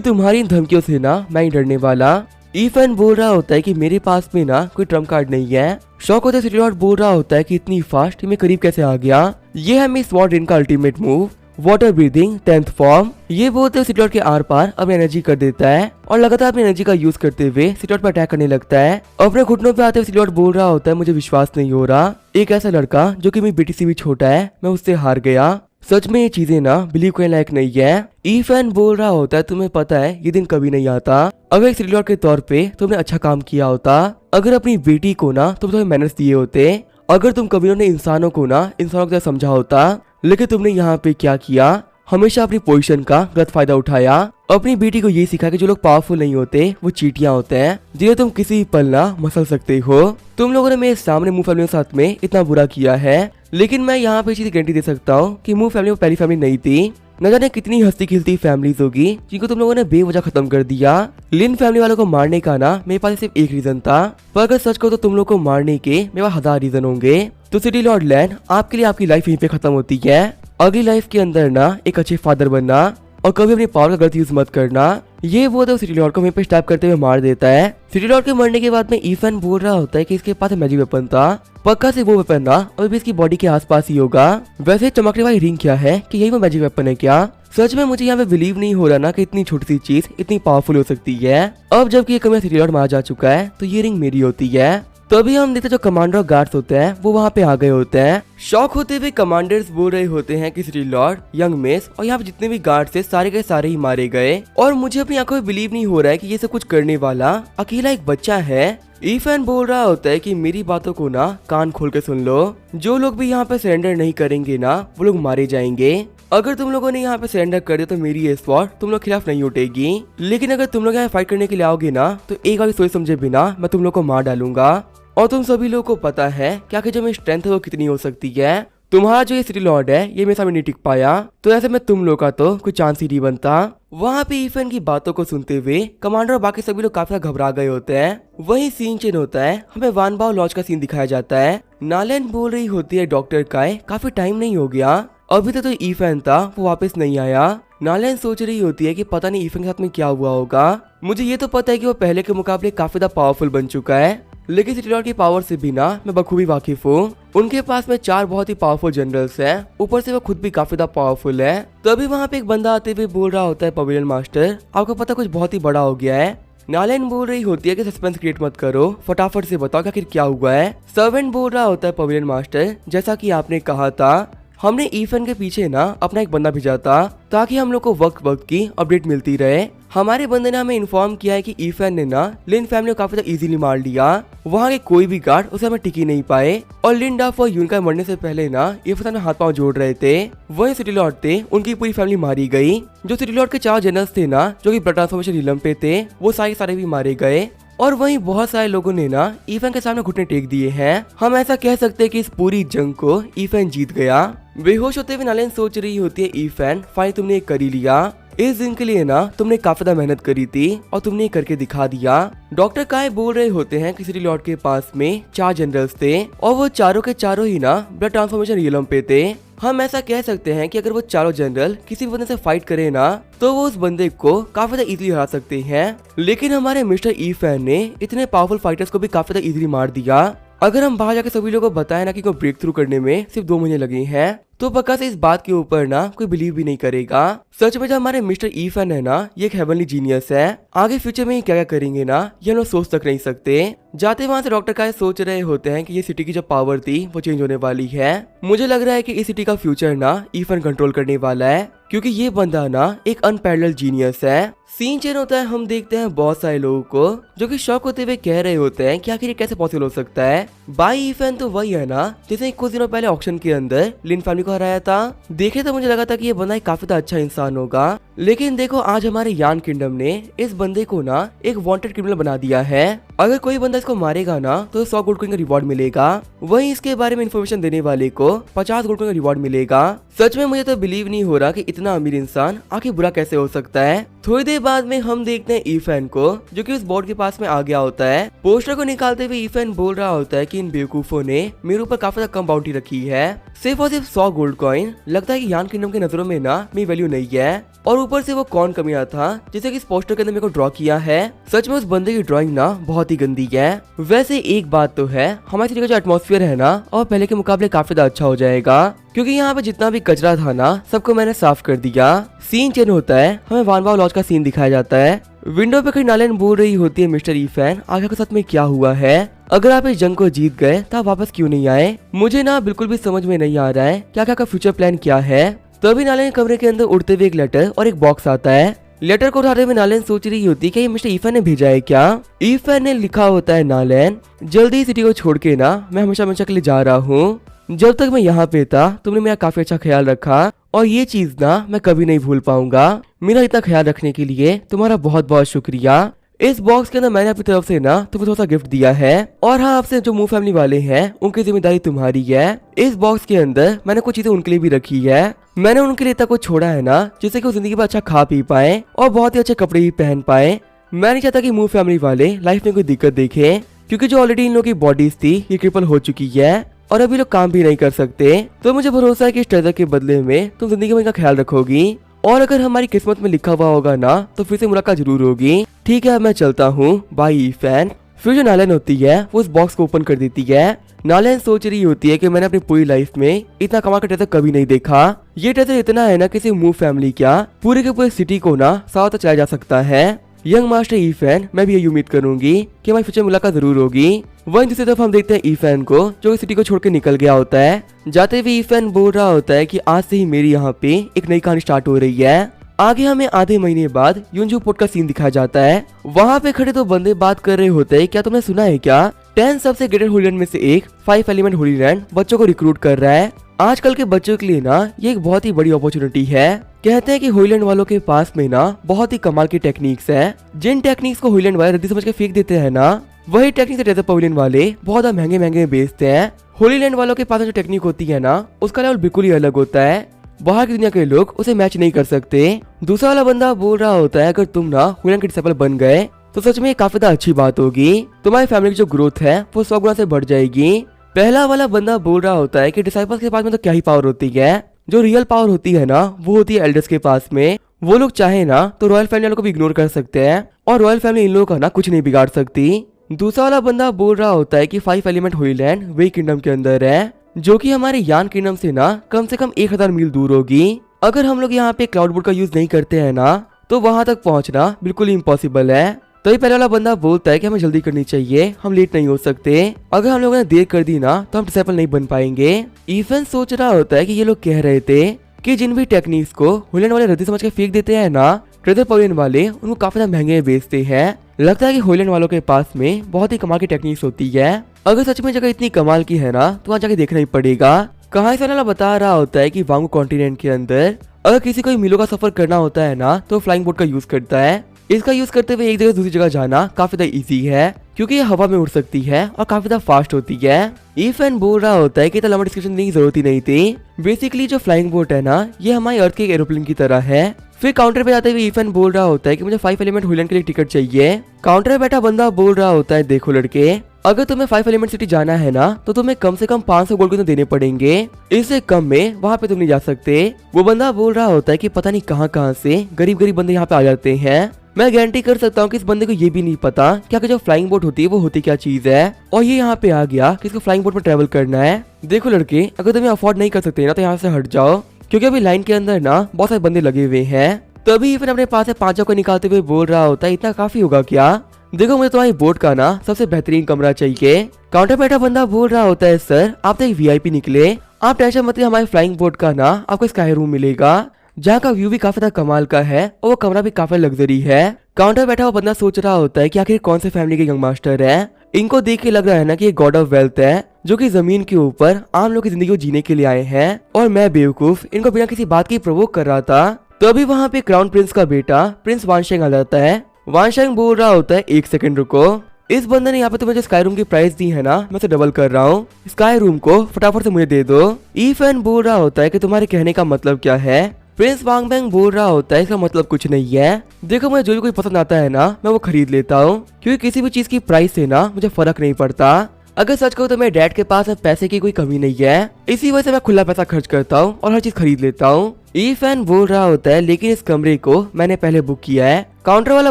तुम्हारी इन धमकियों से ना मैं ही डरने वाला। ईफन बोल रहा होता है कि मेरे पास में ना कोई ट्रम्प कार्ड नहीं है। शॉक होता है सिटी लॉर्ड बोल रहा होता है कि इतनी फास्ट मैं करीब कैसे आ गया। ये है मिस वॉर्डन का ultimate move, water breathing 10th form. ये बोलते हुए सिटी लॉर्ड के आर पार अपनी एनर्जी कर देता है और लगातार अपनी एनर्जी का यूज करते हुए सिटी लॉर्ड पर अटैक करने लगता है। अपने घुटनों पे आते हुए सिटी लॉर्ड बोल रहा होता है मुझे विश्वास नहीं हो रहा, एक ऐसा लड़का जो कि मेरी बेटी से भी छोटा है, मैं उससे हार गया। सच में ये चीजें ना बिलीव करने लायक नहीं है। ईफन बोल रहा होता है तुम्हें पता है ये दिन कभी नहीं आता। अगर एक सिटी लॉर्ड के तौर पे तुमने अच्छा काम किया होता, अगर अपनी बेटी को ना तुम थोड़े मैनर्स दिए होते, अगर तुम कभी ने इंसानों को ना इंसानों की तरह समझा होता, लेकिन तुमने यहाँ पे क्या किया, हमेशा अपनी पोजीशन का गलत फायदा उठाया। अपनी बेटी को ये सिखा कि जो लोग पावरफुल नहीं होते वो चीटियां होते हैं जिन्हें तुम किसी पल ना मसल सकते हो। तुम लोगों ने मेरे सामने मूव फैमिली के साथ में इतना बुरा किया है, लेकिन मैं यहाँ पे चीज गारंटी दे सकता हूँ कि मूव फैमिली में पहली फैमिली नहीं थी। न जाने कितनी हंसती खिलती फैमिलीज होगी जिनको तुम लोगों ने बेवजह खत्म कर दिया। लिन फैमिली वालों को मारने का ना मेरे पास सिर्फ एक रीजन था, पर अगर सच को तो तुम लोग को मारने के मेरे पास 1000 रीजन होंगे। तो सिटी लॉर्ड लैन आपके लिए आपकी लाइफ यहीं पे खत्म होती है। अगली लाइफ के अंदर ना एक अच्छे फादर बनना और कभी अपनी पावर का गलत यूज मत करना। ये वो तो सिटी लॉर्ड को वहीं पे स्टैप करते हुए मार देता है। सिटी लॉर्ड के मरने के बाद में ईफन बोल रहा होता है कि इसके पास मैजिक वेपन था, पक्का से वो वेपन ना अभी भी इसकी बॉडी के आसपास ही होगा। वैसे चमकने वाली रिंग क्या है कि यही वो मैजिक वेपन है क्या? सच में मुझे यहाँ पे बिलीव नहीं हो रहा ना कि इतनी छोटी सी चीज इतनी पावरफुल हो सकती है। अब जबकि ये कमियां सिटी लॉर्ड मारा जा चुका है तो ये रिंग मेरी होती है। तभी हम देखते जो कमांडर और गार्ड्स होते हैं वो वहाँ पे आ गए होते हैं। शॉक होते हुए कमांडर्स बोल रहे होते हैं कि सिटी लॉर्ड, यंग मेस और यहाँ पे जितने भी गार्ड्स थे सारे के सारे ही मारे गए। और मुझे अपनी आंखों में बिलीव नहीं हो रहा है कि ये सब कुछ करने वाला अकेला एक बच्चा है। ईफन बोल रहा होता है कि मेरी बातों को ना कान खोल के सुन लो, जो लोग भी यहाँ पे सरेंडर नहीं करेंगे ना वो लोग मारे जाएंगे। अगर तुम लोगों ने यहाँ पे सरेंडर कर दिया तो मेरी ये स्वॉर्ड तुम लोग खिलाफ नहीं उठेगी, लेकिन अगर तुम लोग यहाँ फाइट करने के लिए आओगे ना तो एक बार सोच समझे बिना मैं तुम लोग को मार डालूंगा। और तुम सभी लोगों को पता है क्या कि जो मेरी स्ट्रेंथ है वो कितनी हो सकती है। तुम्हारा जो ये सिटी लॉर्ड है ये मेरे सामने नहीं टिक पाया, तो ऐसे में तुम लोग का तो कोई चांस ही नहीं बनता। वहाँ पे ईफन की बातों को सुनते हुए कमांडर और बाकी सभी लोग काफी घबरा गए होते हैं। वही सीन चेंज होता है, हमें वान बाओ लॉज का सीन दिखाया जाता है। नालेन बोल रही होती है डॉक्टर काय काफी टाइम नहीं हो गया, अभी तक तो ईफन था वो वापस नहीं आया। नालेन सोच रही होती है कि पता नहीं ईफन के साथ में क्या हुआ होगा। मुझे ये तो पता है कि वो पहले के मुकाबले काफी ज्यादा पावरफुल बन चुका है, लेकिन सिटी लॉर्ड की पावर से भी ना मैं बखूबी वाकिफ हूँ। उनके पास में 4 बहुत ही पावरफुल जनरल्स हैं, ऊपर से वो खुद भी काफी ज्यादा पावरफुल है। तभी वहाँ पे एक बंदा आते हुए बोल रहा होता है पवेलियन मास्टर आपको पता कुछ बहुत ही बड़ा हो गया है। नालेन बोल रही होती है कि सस्पेंस क्रिएट मत करो, फटाफट से बताओ कि आखिर क्या हुआ है। सर्वेंट बोल रहा होता है पवेलियन मास्टर जैसा कि आपने कहा था हमने ईफन के पीछे ना अपना एक बंदा भेजा था ताकि हम लोग को वक्त वक्त की अपडेट मिलती रहे। हमारे बंदे ने हमें इन्फॉर्म किया है कि ईफन ने ना लिन फैमिली को काफी इजीली मार लिया, वहाँ के कोई भी गार्ड उसे हमें टिकी नहीं पाए। और लिन डफ और यून का मरने से पहले ना ईफन ने हाथ पांव जोड़ रहे थे, वही सिटी लॉर्ड थे उनकी पूरी फैमिली मारी गई। जो सिटी लॉर्ड के 4 जनरल्स थे ना जो कि ब्लड ट्रांसफॉर्मेशन रिलम पे थे वो सारे भी मारे गए। और वहीं बहुत सारे लोगों ने ना ईफन के सामने घुटने टेक दिए हैं। हम ऐसा कह सकते हैं कि इस पूरी जंग को ईफन जीत गया। बेहोश होते हुए नालेन सोच रही होती है ईफन फाइनली तुमने ये कर ही लिया, इस दिन के लिए ना तुमने काफी ज्यादा मेहनत करी थी और तुमने ये करके दिखा दिया। डॉक्टर काय बोल रहे होते हैं कि सिटी लॉर्ड के पास में 4 जनरल्स थे और वो चारों के चारों ही ना ब्लड ट्रांसफॉर्मेशन रियलम पे थे। हम ऐसा कह सकते हैं कि अगर वो चारों जनरल किसी बंदे से फाइट करे ना तो वो उस बंदे को काफी ज्यादा इजीली हरा सकते हैं, लेकिन हमारे मिस्टर ईफन ने इतने पावरफुल फाइटर्स को भी काफी ज्यादा इजीली मार दिया। अगर हम बाहर जाके सभी लोगों को बताएं ना कि को ब्रेक थ्रू करने में सिर्फ 2 महीने लगे हैं तो पक्का से इस बात के ऊपर ना कोई बिलीव भी नहीं करेगा। सच में जो हमारे मिस्टर ईफन है ना ये एक हेवनली जीनियस है, आगे फ्यूचर में क्या क्या करेंगे ना ये हम लोग सोच तक नहीं सकते। जाते वहाँ से डॉक्टर काय सोच रहे होते हैं कि ये सिटी की जो पावर थी वो चेंज होने वाली है। मुझे लग रहा है कि इस सिटी का फ्यूचर ना ईफन कंट्रोल करने वाला है, क्योंकि ये बंदा ना एक अनपैरेलल जीनियस है। सीन चेंज होता है, हम देखते हैं बहुत सारे लोगों को जो कि शॉक होते हुए कह रहे होते हैं कि आखिर ये कैसे पॉसिबल हो सकता है। बाय ईफन तो वही है ना जिसने कुछ दिनों पहले ऑक्शन के अंदर लिन फैमिली को हराया था। देखे तो मुझे लगा था कि ये बंदा काफी अच्छा इंसान होगा, लेकिन देखो आज हमारे यान किंगडम ने इस बंदे को ना एक वांटेड क्रिमिनल बना दिया है। अगर कोई बंदा इसको मारेगा ना तो 100 गोल्ड कॉइन का रिवॉर्ड मिलेगा, वहीं इसके बारे में इन्फॉर्मेशन देने वाले को 50 गोल्ड कॉइन का रिवॉर्ड मिलेगा। सच में मुझे तो बिलीव नहीं हो रहा कि इतना अमीर इंसान आखिर बुरा कैसे हो सकता है। थोड़ी देर इसके बाद में हम देखते हैं ईफैन को, जो कि उस बोर्ड के पास में आ गया होता है। पोस्टर को निकालते हुए ईफैन बोल रहा होता है कि इन बेवकूफों ने मेरे ऊपर काफी ज्यादा कम बाउंटी रखी है, सिर्फ और सिर्फ 100 गोल्ड कॉइन। लगता है कि यान किंगडम की नजरों में ना मेरी वैल्यू नहीं है, और ऊपर से वो कौन कमियां था जिसे कि इस पोस्टर के अंदर मेरे को ड्रॉ किया है। सच में उस बंदे की ड्राइंग ना बहुत ही गंदी है। वैसे एक बात तो है, हमारी सिटी का जो एटमॉस्फेयर है ना, और पहले के मुकाबले काफी ज्यादा अच्छा हो जाएगा, क्योंकि यहाँ पे जितना भी कचरा था ना सबको मैंने साफ कर दिया। सीन चेंज होता है, हमें वानवाव लॉज का सीन दिखाया जाता है। विंडो पे खड़ी नालेन बोल रही होती है, मिस्टर ईफैन आगे के साथ में क्या हुआ है? अगर आप इस जंग को जीत गए तो आप वापस क्यों नहीं आए? मुझे ना बिल्कुल भी समझ में नहीं आ रहा है क्या क्या फ्यूचर प्लान क्या है। तभी नालेन कमरे के अंदर उड़ते हुए एक लेटर और एक बॉक्स आता है। लेटर को उठाते हुए नालेन सोच रही होती है कि ये मिस्टर ईफैन ने भेजा है क्या। ईफैन ने लिखा होता है, नालेन जल्दी सिटी को छोड़ के ना मैं हमेशा हमेशा के लिए जा रहा हूँ। जब तक मैं यहाँ पे था तुमने मेरा काफी अच्छा ख्याल रखा, और ये चीज ना मैं कभी नहीं भूल पाऊंगा। मेरा इतना ख्याल रखने के लिए तुम्हारा बहुत बहुत शुक्रिया। इस बॉक्स के अंदर मैंने अपनी तरफ से ना तुम्हें थोड़ा सा गिफ्ट दिया है, और हाँ, आपसे जो मूव फैमिली वाले हैं उनकी जिम्मेदारी तुम्हारी है। इस बॉक्स के अंदर मैंने कुछ चीजें उनके लिए भी रखी है। मैंने उनके लिए इतना कुछ छोड़ा है ना जिससे कि वो जिंदगी में अच्छा खा पी पाए और बहुत ही अच्छे कपड़े भी पहन पाए। मैं नहीं चाहता कि मूव फैमिली वाले लाइफ में कोई दिक्कत देखें, क्योंकि जो ऑलरेडी इन लोगों की बॉडीज थी ये क्रिपल हो चुकी है और अभी लोग काम भी नहीं कर सकते। तो मुझे भरोसा है कि इस ट्रेजर के बदले में तुम जिंदगी में इनका ख्याल रखोगी, और अगर हमारी किस्मत में लिखा हुआ होगा ना तो फिर से मुलाकात जरूर होगी। ठीक है, मैं चलता हूँ, बाय ईफैन। फिर जो नालेन होती है वो उस बॉक्स को ओपन कर देती है। नालेन सोच रही होती है कि मैंने अपनी पूरी लाइफ में इतना कमाल का ट्रेजर कभी नहीं देखा। ये ट्रेजर इतना है ना किसी मूव फैमिली क्या पूरे के पूरे सिटी को ना साथ चलाया जा सकता है। यंग मास्टर ईफैन, मैं भी यही उम्मीद करूंगी कि हमारी फ्यूचर मुलाकात जरूर होगी। वहीं दूसरी तरफ हम देखते हैं ईफैन को, जो सिटी को छोड़ के निकल गया होता है। जाते हुए ईफैन बोल रहा होता है कि आज से ही मेरी यहाँ पे एक नई कहानी स्टार्ट हो रही है। आगे हमें आधे महीने बाद यूनजू पोर्ट का सीन दिखाया जाता है। वहाँ पे खड़े दो बंदे बात कर रहे होते हैं, क्या तुमने सुना है क्या 10 सबसे ग्रेटेड होलीलैंड में से एक 5 एलिमेंट होलीलैंड बच्चों को रिक्रूट कर रहा है। आजकल के बच्चों के लिए ना ये एक बहुत ही बड़ी अपॉर्चुनिटी है। कहते हैं कि होलीलैंड वालों के पास में ना बहुत ही कमाल की टेक्निक्स है। जिन टेक्निक्स को होलीलैंड वाले रद्दी समझ के फेंक देते हैं ना, वही टेक्निक ट्रेजर पवेलियन वाले बहुत महंगे महंगे बेचते हैं। होलीलैंड वालों के पास जो टेक्निक होती है ना उसका लेवल बिल्कुल ही अलग होता है, बाहर की दुनिया के लोग उसे मैच नहीं कर सकते। दूसरा वाला बंदा बोल रहा होता है, अगर तुम ना होलीलैंड के डिसिपल बन गए तो सच में काफी अच्छी बात होगी, तुम्हारी फैमिली की जो ग्रोथ है वो 100 गुना से बढ़ जाएगी। पहला वाला बंदा बोल रहा होता है कि डिसाइपल्स के पास में तो क्या ही पावर होती है, जो रियल पावर होती है ना वो होती है एल्डर्स के पास में। वो लोग चाहे ना तो रॉयल फैमिली वालों को भी इग्नोर कर सकते हैं, और रॉयल फैमिली इन लोगों का ना कुछ नहीं बिगाड़ सकती। दूसरा वाला बंदा बोल रहा होता है कि 5 एलिमेंट होलीलैंड वे किंगडम के अंदर है, जो कि हमारे यान किंगडम से ना कम से कम 1000 मील दूर होगी। अगर हम लोग यहाँ पे क्लाउड बोर्ड का यूज नहीं करते हैं ना तो वहां तक पहुंचना बिल्कुल इम्पॉसिबल है। तो ये पहले वाला बंदा बोलता है कि हमें जल्दी करनी चाहिए, हम लेट नहीं हो सकते। अगर हम लोगों ने देर कर दी ना तो हम डिसाइपल नहीं बन पाएंगे। ईफैन सोच रहा होता है कि ये लोग कह रहे थे कि जिन भी टेक्निक्स को होलीलैंड वाले रद्दी समझ के फेंक देते हैं ना, ट्रेजर पवेलियन वाले उनको काफी ज्यादा महंगे बेचते हैं। लगता है कि होलीलैंड वालों के पास में बहुत ही कमाल की टेक्निक्स होती है। अगर सच में जगह इतनी कमाल की है ना तो वहाँ जाके देखना ही पड़ेगा। कहानी से बता रहा होता है कि वांगू कॉन्टिनेंट के अंदर अगर किसी को मीलों का सफर करना होता है ना तो फ्लाइंग बोट का यूज करता है। इसका यूज करते हुए एक जगह दूसरी जगह जाना काफी ज्यादा इजी है, क्योंकि ये हवा में उड़ सकती है और काफी ज्यादा फास्ट होती है। ईफैन बोल रहा होता है कि इतना लंबा डिस्क्रिप्शन देने की जरूरत ही नहीं थी। बेसिकली जो फ्लाइंग बोट है ना ये हमारी अर्थ के एक एरोप्लेन की तरह है। फिर काउंटर पे जाते हुए ईफैन बोल रहा होता है कि मुझे 5 एलिमेंट होलीलैंड के लिए टिकट चाहिए। काउंटर पे बैठा बंदा बोल रहा होता है, देखो लड़के, अगर तुम्हें 5 एलिमेंट सिटी जाना है ना तो तुम्हें कम से कम 500 गोल्ड तो देने पड़ेंगे, इससे कम में वहाँ पे तुम नहीं जा सकते। वो बंदा बोल रहा होता है कि पता नहीं कहाँ से गरीब गरीब बंदे यहाँ पे आ जाते हैं। मैं गारंटी कर सकता हूँ कि इस बंदे को ये भी नहीं पता कि जो फ्लाइंग बोट होती है वो होती क्या चीज है, और ये यहाँ पे आ गया कि इसको फ्लाइंग बोट में ट्रेवल करना है। देखो लड़के, अगर तुम्हें अफोर्ड नहीं कर सकते ना तो यहाँ से हट जाओ, क्योंकि अभी लाइन के अंदर ना बहुत सारे बंदे लगे हुए हैं। तभी फिर अपने पास से 5 को निकालते हुए बोल रहा होता है, इतना काफी होगा क्या? देखो मुझे तुम्हारी बोट का ना सबसे बेहतरीन कमरा चाहिए। काउंटर बैठा बंदा बोल रहा होता है, सर आप तो एक VIP निकले, आप टेंशन मत लीजिए, हमारे फ्लाइंग बोट का ना आपको स्काई रूम मिलेगा, जहाँ का व्यू भी काफी ज्यादा कमाल का है और वो कमरा भी काफी लग्जरी है। काउंटर बैठा हुआ बंदा सोच रहा होता है कि आखिर कौन से फैमिली के यंग मास्टर है। इनको देख के लग रहा है ना कि ये गॉड ऑफ वेल्थ है, जो कि जमीन के ऊपर आम लोग की जिंदगी को जीने के लिए आए हैं, और मैं बेवकूफ इनको बिना किसी बात की प्रोवोक कर रहा था। तभी वहाँ पे क्राउन प्रिंस का बेटा प्रिंस वानशेंग आ जाता है। वानशेंग बोल रहा होता है, 1 सेकंड रुको, इस बंदे ने यहाँ पे तुम्हें जो स्काई रूम की प्राइस दी है ना मैं उसे डबल कर रहा हूँ, स्काई रूम को फटाफट से मुझे दे दो। ईफैन बोल रहा होता है कि तुम्हारे कहने का मतलब क्या है? प्रिंस वांग मैंग बोल रहा होता है इसका मतलब कुछ नहीं है। देखो मुझे जो भी कोई पसंद आता है ना मैं वो खरीद लेता हूँ, क्योंकि किसी भी चीज की प्राइस से ना मुझे फर्क नहीं पड़ता। अगर सच कहूँ तो मेरे डैड के पास पैसे की कोई कमी नहीं है, इसी वजह से मैं खुला पैसा खर्च करता हूँ और हर चीज खरीद लेता हूँ। ई फैन बोल रहा होता है लेकिन इस कमरे को मैंने पहले बुक किया है। काउंटर वाला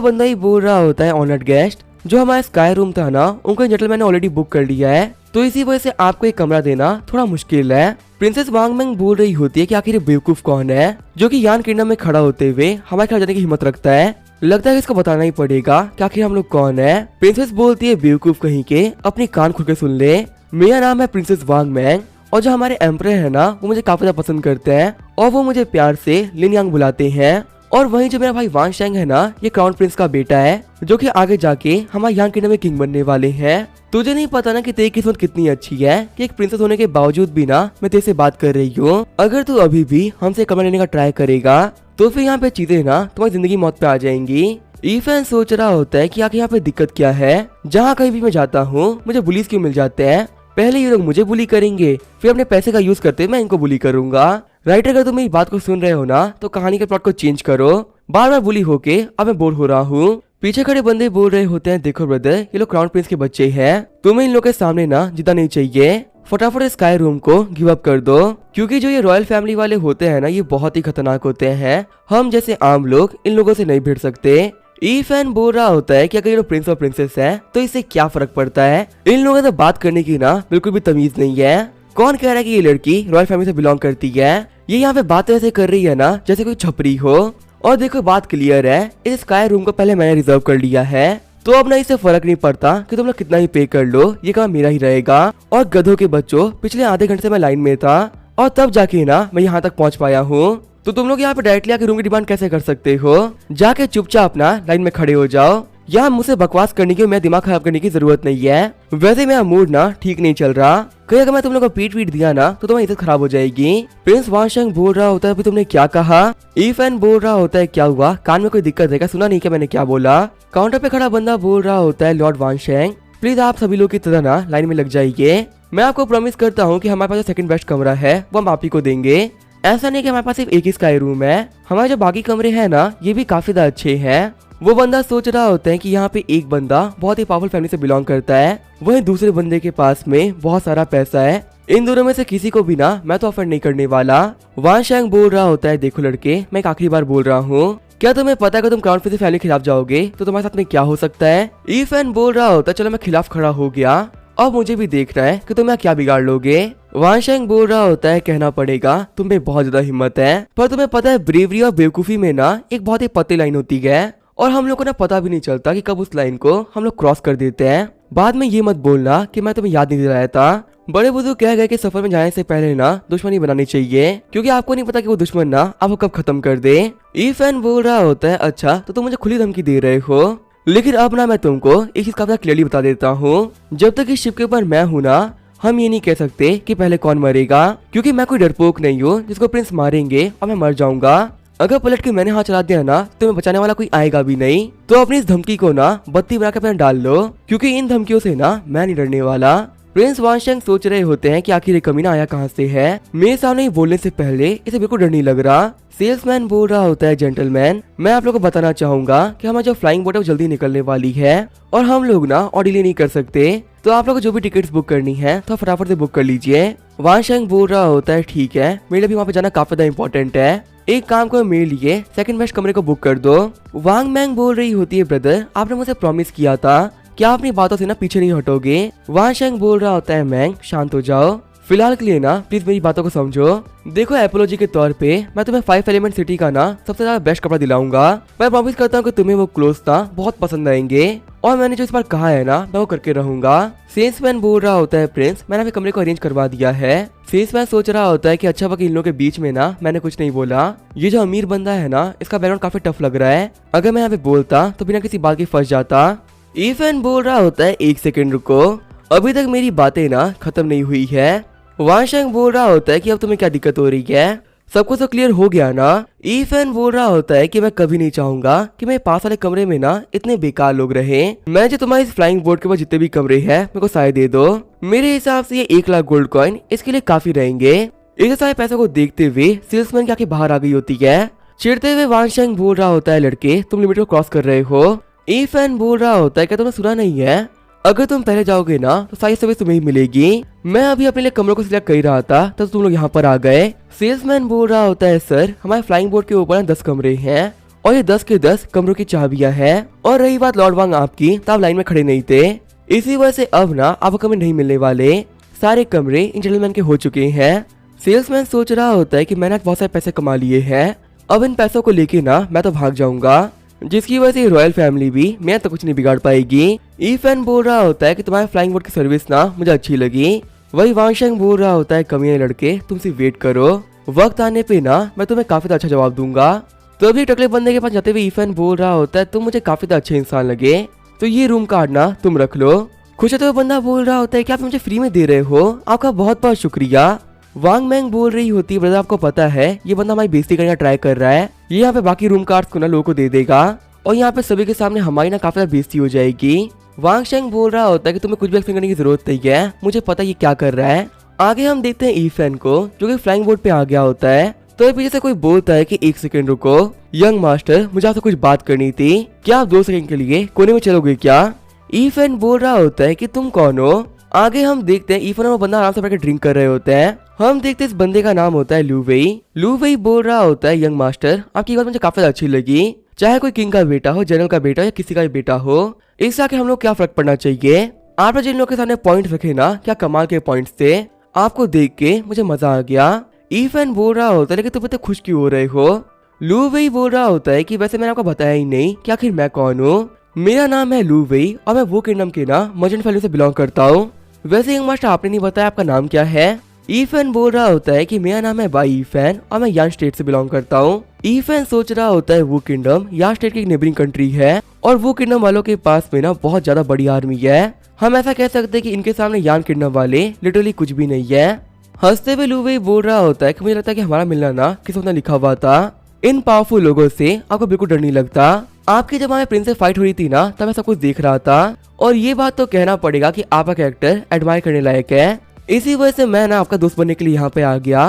बंदा ही बोल रहा होता है ऑनर्ड गेस्ट, जो हमारा स्काई रूम था ना उनको जेंटलमैन ने ऑलरेडी बुक कर लिया है, तो इसी वजह से आपको एक कमरा देना थोड़ा मुश्किल है। प्रिंसेस वांग मैंग बोल रही होती है कि आखिर ये बेवकूफ कौन है जो कि यान किंगडम में खड़ा होते हुए हमारे खिलाफ जाने की हिम्मत रखता है। लगता है कि इसको बताना ही पड़ेगा कि आखिर हम लोग कौन है। प्रिंसेस बोलती है बेवकूफ कहीं के, अपनी कान खुल के सुन ले, मेरा नाम है प्रिंसेस वांग मैंग और जो हमारे एम्परर है ना वो मुझे काफी ज्यादा पसंद करते हैं और वो मुझे प्यार से लिन यांग बुलाते हैं। और वहीं जो मेरा भाई वांग शेंग है ना ये क्राउन प्रिंस का बेटा है जो कि आगे जाके हमारे यांग किंगडम में किंग बनने वाले हैं। तुझे नहीं पता ना कि तेरी किस्मत कितनी अच्छी है कि एक प्रिंसेस होने के बावजूद भी ना मैं तेरे से बात कर रही हूँ। अगर तू अभी भी हमसे कमरा लेने का ट्राई करेगा तो फिर यहाँ पे चीजें ना तुम्हारी जिंदगी मौत पे आ जाएंगी। ईफैन सोच रहा होता है कि आखिर यहाँ पे दिक्कत क्या है, जहाँ कहीं भी मैं जाता हूँ मुझे बुलीज क्यों मिल जाते हैं। पहले ये लोग मुझे बुली करेंगे, फिर अपने पैसे का यूज करते मैं इनको बुली करूंगा। राइटर अगर तुम मेरी बात को सुन रहे हो ना तो कहानी के प्लॉट को चेंज करो, बार बार बुली होके अब मैं बोर हो रहा हूँ। पीछे खड़े बंदे बोल रहे होते हैं देखो ब्रदर ये लोग क्राउन प्रिंस के बच्चे हैं, तुम्हें इन लोग के सामने ना जीता नहीं चाहिए, फटाफट स्काई रूम को गिव अप कर दो, क्योंकि जो ये रॉयल फैमिली वाले होते हैं ना ये बहुत ही खतरनाक होते हैं, हम जैसे आम लोग इन लोगों से नहीं भिड़ सकते। ई फैन बोल रहा होता है कि अगर ये लोग प्रिंस और प्रिंसेस है तो इससे क्या फर्क पड़ता है, इन लोगों से बात करने की ना बिल्कुल भी तमीज नहीं है। कौन कह रहा है कि ये लड़की रॉयल फैमिली से बिलोंग करती है, ये यहाँ पे बातें ऐसे कर रही है ना जैसे कोई छपरी हो। और देखो बात क्लियर है, इस स्काई रूम को पहले मैंने रिजर्व कर लिया है, तो अब ना इससे फर्क नहीं पड़ता कि तुम लोग कितना ही पे कर लो, ये काम मेरा ही रहेगा। और गधों के बच्चों पिछले आधे घंटे से मैं लाइन में था और तब जाके ना मैं यहाँ तक पहुँच पाया हूँ, तो तुम लोग यहाँ पे डायरेक्टली आके रूम की डिमांड कैसे कर सकते हो। जाके चुपचाप अपना लाइन में खड़े हो जाओ, यहाँ मुझसे बकवास करने की मेरा दिमाग खराब करने की जरूरत नहीं है। वैसे मेरा मूड ना ठीक नहीं चल रहा, कहीं अगर मैं तुम लोग को पीट दिया ना तो तुम्हारी इज्जत खराब हो जाएगी। प्रिंस वांग शेंग बोल रहा होता है अभी तुमने क्या कहा। ई फैन बोल रहा होता है क्या हुआ, कान में कोई दिक्कत है क्या, सुना नहीं क्या मैंने क्या बोला। काउंटर पे खड़ा बंदा बोल रहा होता है लॉर्ड वांग शेंग प्लीज आप सभी लोग की तरह ना लाइन में लग जाइए, मैं आपको प्रॉमिस करता हूँ कि हमारे पास जो सेकंड बेस्ट कमरा है वो हम आप ही को देंगे। ऐसा नहीं कि हमारे पास सिर्फ एक ही स्काई रूम है, हमारे जो बाकी कमरे हैं ना ये भी काफी ज्यादा अच्छे हैं। वो बंदा सोच रहा होता है कि यहाँ पे एक बंदा बहुत ही पावरफुल फैमिली से बिलोंग करता है, वहीं दूसरे बंदे के पास में बहुत सारा पैसा है, इन दोनों में से किसी को भी ना मैं तो ऑफर नहीं करने वाला। वांग शेंग बोल रहा होता है देखो लड़के मैं एक आखिरी बार बोल रहा हूँ, क्या तुम्हें पता है कि तुम क्राउन प्रिंस फैमिली के खिलाफ जाओगे तो तुम्हारे साथ में क्या हो सकता है। ई फैन बोल रहा होता है चलो मैं खिलाफ खड़ा हो गया, अब मुझे भी देखना है कि तुम यहाँ क्या बिगाड़ लोगे। वांग शेंग बोल रहा होता है कहना पड़ेगा तुम में बहुत ज्यादा हिम्मत है, पर तुम्हें पता है ब्रेवरी और बेवकूफी में ना एक बहुत ही पतली लाइन होती है और हम लोग को ना पता भी नहीं चलता कि कब उस लाइन को हम लोग क्रॉस कर देते हैं। बाद में ये मत बोलना कि मैं तुम्हें याद नहीं दिलाया था। बड़े बुजुर्ग कह गए कि सफर में जाने से पहले ना दुश्मनी बनानी चाहिए, क्योंकि आपको नहीं पता कि वो दुश्मन ना आपको कब खत्म कर दे। ई फैन बोल रहा होता है अच्छा तो तुम मुझे खुली धमकी दे रहे हो, लेकिन अब ना मैं तुमको एक चीज काफी क्लियरली बता देता हूँ, जब तक इस शिप के ऊपर मैं हूँ ना हम ये नहीं कह सकते कि पहले कौन मरेगा, क्योंकि मैं कोई डरपोक नहीं हूँ जिसको प्रिंस मारेंगे और मैं मर जाऊंगा। अगर पलट के मैंने हाथ चला दिया ना तो मैं बचाने वाला कोई आएगा भी नहीं, तो अपनी इस धमकी को ना बत्ती बना के अपने डाल लो, क्योंकि इन धमकियों से ना मैं नहीं डरने वाला। प्रिंस वांग शेंग सोच रहे होते हैं कि आखिर ये कमीना आया कहाँ से है, मेरे सामने ही बोलने से पहले इसे बिल्कुल डर नहीं लग रहा। सेल्समैन बोल रहा होता है जेंटलमैन मैं आप लोगों को बताना चाहूंगा कि हमारी जो फ्लाइंग बोट है वो जल्दी निकलने वाली है और हम लोग ना और डिले नहीं कर सकते, तो आप लोगों को जो भी टिकट्स बुक करनी है तो फटाफट से बुक कर लीजिए। वांग शेंग बोल रहा होता है ठीक है मेरे लिए भी वहाँ पे जाना काफी ज्यादा इंपॉर्टेंट है, एक काम को मेरे लिए सेकंड बेस्ट कमरे को बुक कर दो। वांग मैंग बोल रही होती है ब्रदर आपने मुझे प्रॉमिस किया था क्या अपनी बातों से ना पीछे नहीं हटोगे। वांग शेंग बोल रहा होता है मैंग शांत हो जाओ, फिलहाल के लिए ना प्लीज मेरी बातों को समझो। देखो एपोलॉजी के तौर पे मैं तुम्हें 5 एलिमेंट सिटी का ना सबसे ज्यादा बेस्ट कपड़ा दिलाऊंगा, मैं प्रॉमिस करता हूँ कि तुम्हें वो क्लोथ ना बहुत पसंद आएंगे और मैंने जो इस बार कहा है ना मैं वो करके रहूंगा। सेल्समैन बोल रहा होता है प्रिंस मैंने अपने कमरे को अरेंज करवा दिया है। सेल्समैन सोच रहा होता है कि अच्छा वकील इन लोगों के बीच में ना मैंने कुछ नहीं बोला, ये जो अमीर बंदा है ना इसका बैकग्राउंड काफी टफ लग रहा है, अगर मैं यहाँ पे बोलता तो बिना किसी बात के फंस जाता। ई फैन बोल रहा होता है एक सेकंड रुको, अभी तक मेरी बातें ना खत्म नहीं हुई है। वांग शेंग बोल रहा होता है कि अब तुम्हें क्या दिक्कत हो रही है, सबको तो क्लियर हो गया ना। ई फैन बोल रहा होता है कि मैं कभी नहीं चाहूंगा कि मेरे पास वाले कमरे में ना इतने बेकार लोग रहे, मैं जो तुम्हारी इस फ्लाइंग बोर्ड के पास जितने भी कमरे हैं मेरे को सारे दे दो, मेरे हिसाब से ये 1 लाख गोल्ड कॉइन इसके लिए काफी रहेंगे। इतने सारे पैसों को देखते हुए सेल्समैन की आंखें बाहर आ गई होती है। चिढ़ते हुए वान शेंग बोल रहा होता है, लड़के तुम लिमिट को क्रॉस कर रहे हो। ईफेन बोल रहा होता है, क्या तुमने सुना नहीं है, अगर तुम पहले जाओगे ना तो सारी सर्विस तुम्हें ही मिलेगी। मैं अभी अपने लिए कमरों को सिलेक्ट कर ही रहा था तब तुम लोग यहाँ पर आ गए। सेल्समैन बोल रहा होता है, सर हमारे फ्लाइंग बोर्ड के ऊपर 10 कमरे हैं और ये 10 के 10 कमरों की चाबियां हैं। और रही बात लॉर्ड वांग आपकी, तो आप लाइन में खड़े नहीं थे, इसी वजह से अब ना आपको कमरे नहीं मिलने वाले, सारे कमरे इन जेंटलमैन के हो चुके हैं। सेल्समैन सोच रहा होता है कि मैंने आज बहुत सारे पैसे कमा लिए हैं, अब इन पैसों को लेके ना मैं तो भाग जाऊंगा, जिसकी वजह से रॉयल फैमिली भी मैं तो कुछ नहीं बिगाड़ पाएगी। ईफेन बोल रहा होता है कि तुम्हारे फ्लाइंग बोर्ड की सर्विस ना मुझे अच्छी लगी। वही वान शेंग बोल रहा होता है, कमीने लड़के तुम सिर्फ वेट करो, वक्त आने पे ना मैं तुम्हें काफी अच्छा जवाब दूंगा। तो अभी टकले बंदे के पास जाते हुए ईफेन बोल रहा होता है, तुम मुझे काफी अच्छे इंसान लगे, तो ये रूम कार्ड ना तुम रख लो। खुश होते हुए बंदा बोल रहा होता है कि आप मुझे फ्री में दे रहे हो, आपका बहुत बहुत शुक्रिया। वांग मैंग बोल रही होती है, ब्रदर आपको पता है ये बंदा हमारी बेइज्जती करने का ट्राई कर रहा है, ये यहाँ पे बाकी रूम कार्ड्स को ना लोगों को दे देगा और यहाँ पे सभी के सामने हमारी ना काफी बेइज्जती हो जाएगी। वांग शेंग बोल रहा होता है कि तुम्हें कुछ भी एक्सप्लेन करने की जरूरत नहीं है, मुझे पता ये क्या कर रहा है। आगे हम देखते हैं ईफेन को जो कि फ्लाइंग बोर्ड पे आ गया होता है। तो पीछे से कोई बोलता है कि 1 सेकंड रुको, यंग मास्टर मुझे आपसे कुछ बात करनी थी, क्या आप 2 सेकंड के लिए कोने में चलोगे क्या। ईफेन बोल रहा होता है कि तुम कौन हो। आगे हम देखते हैं ईफेन और वो बंदा आराम से बैठकर ड्रिंक कर रहे होते हैं। हम देखते हैं इस बंदे का नाम होता है लू वेई। लू वेई बोल रहा होता है, यंग मास्टर आपकी बात मुझे काफी अच्छी लगी, चाहे कोई किंग का बेटा हो, जनरल का बेटा हो या किसी का भी बेटा हो, इससे आके हम लोग क्या फर्क पड़ना चाहिए। आपने जिन लोगों के सामने पॉइंट रखे ना, क्या कमाल के पॉइंट्स थे, आपको देख के मुझे मजा आ गया। ईफेन बोल रहा होता है, लेकिन तुम इतने खुश क्यों हो रहे हो। लू वेई बोल रहा होता है कि वैसे मैंने आपको बताया ही नहीं कि आखिर मैं कौन हूँ। मेरा नाम है लू वेई और मैं वो किंगडम के ना मर्चेंट फैमिली से बिलोंग करता हूँ। वैसे यंग मास्टर आपने नहीं बताया आपका नाम क्या है। ईफेन बोल रहा होता है कि मेरा नाम है बाई ईफेन और मैं यान स्टेट से बिलोंग करता हूँ। ईफेन सोच रहा होता है वो किंगडम यान स्टेट की एक नेबरिंग कंट्री है और वो किंगडम वालों के पास में ना बहुत ज्यादा बड़ी आर्मी है। हम ऐसा कह सकते हैं कि इनके सामने यान किंगडम वाले लिटरली कुछ भी नहीं है। हंसते हुए लू वेई बोल रहा होता है कि मुझे लगता है कि हमारा मिलना ना किस्मत में लिखा हुआ था। इन पावरफुल लोगों से आपको बिल्कुल डर नहीं लगता। आपकी जब हमारे प्रिंस से फाइट हो रही थी ना, तब मैं सब कुछ देख रहा था और ये बात तो कहना पड़ेगा कि आपका कैरेक्टर एडमायर करने लायक है। इसी वजह से मैं ना आपका दोस्त बनने के लिए यहाँ पे आ गया।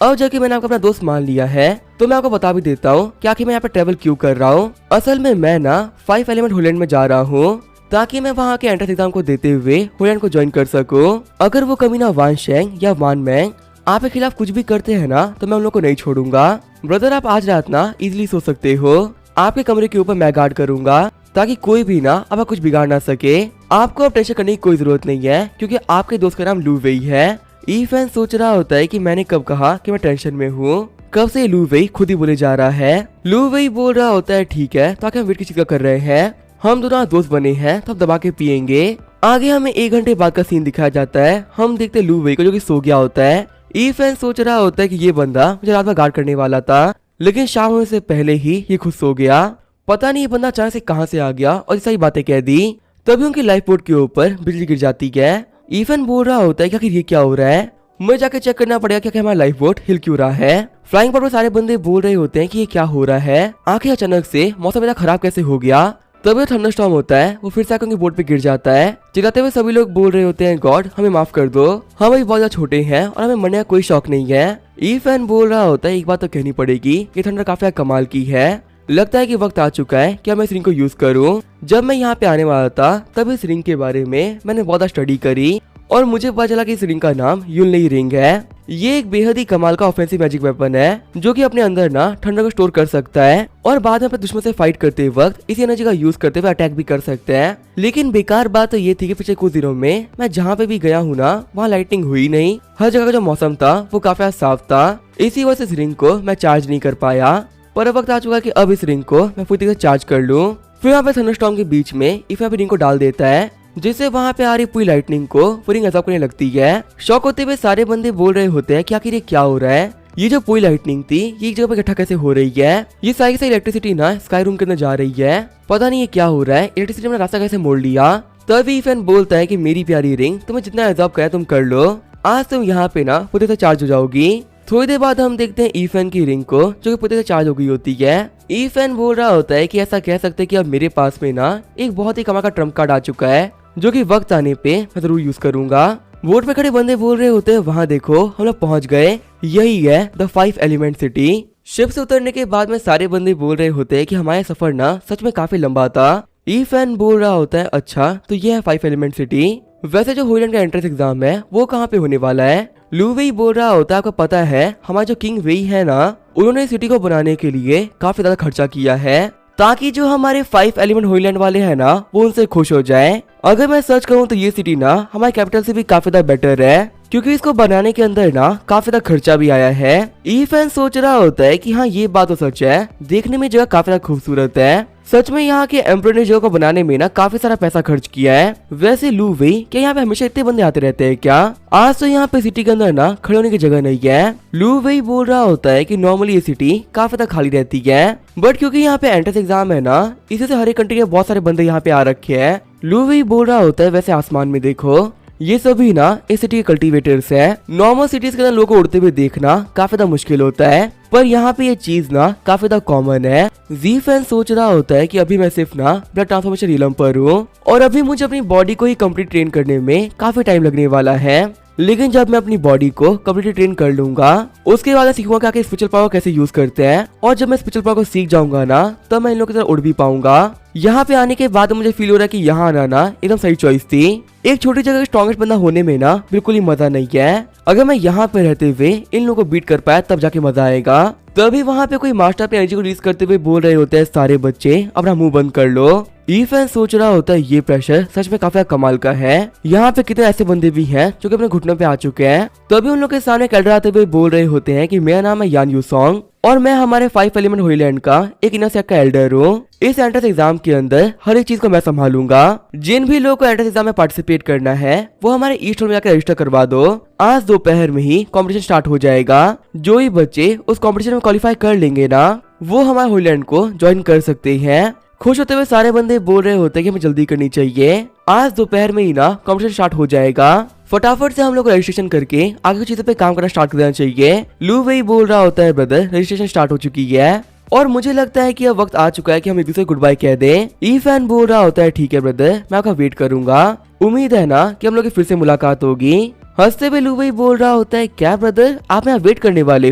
अब जबकि मैंने आपको अपना दोस्त मान लिया है तो मैं आपको बता भी देता हूँ कि आखिर मैं यहाँ पे ट्रेवल क्यों कर रहा हूँ। असल में मैं ना 5 एलिमेंट होलैंड में जा रहा हूँ ताकि मैं वहाँ के एंट्रेंस एग्जाम को देते हुए होलैंड को ज्वाइन कर सकूँ। अगर वो कमीना वान शेंग या वान मैंग आपके खिलाफ कुछ भी करते हैं ना, तो मैं उन लोगों को नहीं छोड़ूंगा। ब्रदर आप आज रात ना इजिली सो सकते हो, आपके कमरे के ऊपर मैं गार्ड करूंगा ताकि कोई भी ना आपका कुछ बिगाड़ ना सके। आपको अब टेंशन करने की कोई जरूरत नहीं है क्योंकि आपके दोस्त का नाम लू वेई है। ईफेन सोच रहा होता है कि मैंने कब कहा कि मैं टेंशन में हूँ, कब से लू वेई खुद ही बोले जा रहा है। लू वेई बोल रहा होता है ठीक है, ताकि हम वेट की चीज कर रहे हैं, हम दोनों दोस्त बने हैं तो अब दबा के पियेंगे। आगे हमें 1 घंटे बाद का सीन दिखाया जाता है। हम देखते लू वेई को जो कि सो गया होता है। ईफेन सोच रहा होता है कि ये बंदा मुझे रात में गार्ड करने वाला था, लेकिन शाम होने से पहले ही ये खुद सो गया। पता नहीं ये बंदा अचानक से कहां से आ गया और सारी बातें कह दी। तभी उनकी लाइफ बोट के ऊपर बिजली गिर जाती है। ईफेन बोल रहा होता है कि आखिर ये क्या हो रहा है, मुझे जाके चेक करना पड़ेगा कि हमारा लाइफ बोट हिल क्यों रहा है। फ्लाइंग बोट में सारे बंदे बोल रहे होते हैं कि ये क्या हो रहा है, आखिर अचानक से मौसम इतना खराब कैसे हो गया। तभी थंडरस्टॉर्म होता है, वो फिर से आकर उनकी बोट पे गिर जाता है। चिल्लाते हुए सभी लोग बोल रहे होते हैं गॉड हमें माफ कर दो, हम अभी बहुत ज्यादा छोटे हैं और हमें मरने का कोई शौक नहीं है। ईफेन बोल रहा होता है एक बात तो कहनी पड़ेगी, ये थंडर काफी कमाल की है, लगता है कि वक्त आ चुका है कि मैं इस रिंग को यूज करूं। जब मैं यहाँ पे आने वाला था तब इस रिंग के बारे में मैंने बहुत स्टडी करी और मुझे पता चला कि इस रिंग का नाम युनलेई रिंग है। ये एक बेहद ही कमाल का ऑफेंसिव मैजिक वेपन है जो कि अपने अंदर ना ठंडा को स्टोर कर सकता है और बाद में अपने दुश्मन से फाइट करते वक्त इसी एनर्जी का यूज करते हुए अटैक भी कर सकते हैं। लेकिन बेकार बात तो ये थी कि पिछले कुछ दिनों में मैं जहाँ पे भी गया हूँ ना, वहाँ लाइटिंग हुई नहीं, हर जगह का जो मौसम था वो काफी साफ था। इसी वजह से इस रिंग को मैं चार्ज नहीं कर पाया, पर वक्त आ चुका कि अब इस रिंग को मैं पूरी तरह से चार्ज कर लूँ। फिर यहाँ पे थंडरस्टॉर्म के बीच में इफ यहाँ पे रिंग को डाल देता है, जिससे वहाँ पे आ रही पूरी लाइटनिंग को पूरी एब्जॉर्ब करने लगती है। शॉक होते हुए सारे बंदे बोल रहे होते हैं कि आखिर ये क्या हो रहा है, ये जो पूरी लाइटनिंग थी ये एक जगह पे इकट्ठा कैसे हो रही है, ये सारी की सारी इलेक्ट्रिसिटी ना स्काई रूम के अंदर जा रही है, पता नहीं ये क्या हो रहा है, इलेक्ट्रिसिटी ने रास्ता कैसे मोड़ लिया। तभी ईफेन बोलता है कि मेरी प्यारी रिंग तुम्हें जितना एब्जॉर्ब करा तुम कर लो, आज तुम यहाँ पे ना पूरी तरह चार्ज हो जाओगी। थोड़ी देर बाद हम देखते हैं ईफेन की रिंग को जो कि पूरी तरह चार्ज हो गई होती है। ईफेन बोल रहा होता है कि ऐसा कह सकते हैं कि अब मेरे पास में ना एक बहुत ही कमाल का ट्रम्प कार्ड आ चुका है जो कि वक्त आने पे मैं जरूर यूज करूंगा। बोट पे खड़े बंदे बोल रहे होते हैं वहाँ देखो हम लोग पहुंच गए, यही है द 5 एलिमेंट सिटी। शिप से उतरने के बाद में सारे बंदे बोल रहे होते हैं कि हमारा सफर ना सच में काफी लंबा था। ईफैन बोल रहा होता है अच्छा तो ये है 5 एलिमेंट सिटी। वैसे जो होलैंड का एंट्रेंस एग्जाम है वो कहाँ पे होने वाला है? लू वेई बोल रहा होता है आपको पता है हमारा जो किंग वेई है ना, उन्होंने इस सिटी को बनाने के लिए काफी ज्यादा खर्चा किया है ताकि जो हमारे 5 एलिमेंट होलैंड वाले हैं ना वो उनसे खुश हो जाए। अगर मैं सर्च करूँ तो ये सिटी ना हमारे कैपिटल से भी काफी ज्यादा बेटर है क्योंकि इसको बनाने के अंदर ना काफी ज्यादा खर्चा भी आया है। ईफैन सोच रहा होता है कि हाँ ये बात तो सच है, देखने में जगह काफी ज्यादा खूबसूरत है। सच में यहाँ के एम्परर ने जगह को बनाने में ना काफी सारा पैसा खर्च किया है। वैसे लू वेई क्या यहाँ पे हमेशा इतने बंदे आते रहते हैं क्या? आज तो यहाँ पे सिटी के अंदर ना खड़े होने की जगह नहीं है। लू वेई बोल रहा होता है कि नॉर्मली ये सिटी काफी ज्यादा खाली रहती है, बट क्योंकि यहाँ पे एंट्रेंस एग्जाम है ना इसी से हर एक कंट्री के बहुत सारे बंदे यहाँ पे आ रखे हैं। लू वेई बोल रहा होता है वैसे आसमान में देखो ये सभी ना इस सिटी के कल्टीवेटर्स है। नॉर्मल सिटीज के अंदर लोगों को उड़ते हुए देखना काफी ज्यादा मुश्किल होता है, पर यहाँ पे ये चीज ना काफी ज्यादा कॉमन है। जी फैन सोच रहा होता है कि अभी मैं सिर्फ ना ब्लड ट्रांसफॉर्मेशन रियलम पर हूँ और अभी मुझे अपनी बॉडी को ही कंप्लीट ट्रेन करने में काफी टाइम लगने वाला है, लेकिन जब मैं अपनी बॉडी को कम्प्लीटली ट्रेन कर लूंगा उसके बाद सीखूंगा कि आखिर स्पिरिचुअल पावर कैसे यूज करते हैं, और जब मैं स्पिरिचुअल पावर को सीख जाऊंगा ना तब मैं इन लोगों की तरह उड़ भी पाऊंगा। यहाँ पे आने के बाद मुझे फील हो रहा है कि यहाँ आना ना एकदम सही चॉइस थी। एक छोटी जगह स्ट्रॉन्गेस्ट बंदा होने में ना बिल्कुल ही मजा नहीं है। अगर मैं यहाँ पे रहते हुए इन लोगों को बीट कर पाया तब जाके मजा आएगा। तभी वहाँ पे कोई मास्टर अपनी एनर्जी को रिलीज करते हुए बोल रहे होते हैं सारे बच्चे अपना मुंह बंद कर लो। ईफैन सोच रहा होता है ये प्रेशर सच में काफी कमाल का है। यहाँ पे कितने ऐसे बंदे भी हैं जो कि अपने घुटनों पे आ चुके हैं। तभी उन लोग के सामने कैल्डर आते हुए बोल रहे होते हैं कि मेरा नाम है यान यूसोंग और मैं हमारे 5 एलिमेंट होलैंड का एक इनर सेक्ट का एल्डर हूँ। इस एंट्रेंस एग्जाम के अंदर हर एक चीज को मैं संभालूंगा। जिन भी लोगों को एंट्रेंस एग्जाम में पार्टिसिपेट करना है वो हमारे ईस्ट हॉल में जाकर रजिस्टर करवा दो। आज दोपहर में ही कंपटीशन स्टार्ट हो जाएगा। जो ही बच्चे उस कंपटीशन में क्वालिफाई कर लेंगे ना वो हमारे होलैंड को ज्वाइन कर सकते हैं। खुश होते हुए सारे बंदे बोल रहे होते हैं कि हमें जल्दी करनी चाहिए, आज दोपहर में ही ना कंपटीशन स्टार्ट हो जाएगा। फटाफट से हम लोग को रजिस्ट्रेशन करके आगे की चीजों पे काम करना स्टार्ट कर देना चाहिए। लू वेई बोल रहा होता है ब्रदर रजिस्ट्रेशन स्टार्ट हो चुकी है और मुझे लगता है कि अब वक्त आ चुका है कि हम एक दूसरे को गुड बाय कह दें। ईफैन बोल रहा होता है ठीक है ब्रदर मैं आपका वेट करूंगा, उम्मीद है ना कि हम लोग की फिर से मुलाकात होगी। हंसते हुए लू वेई बोल रहा होता है क्या ब्रदर आप यहाँ वेट करने वाले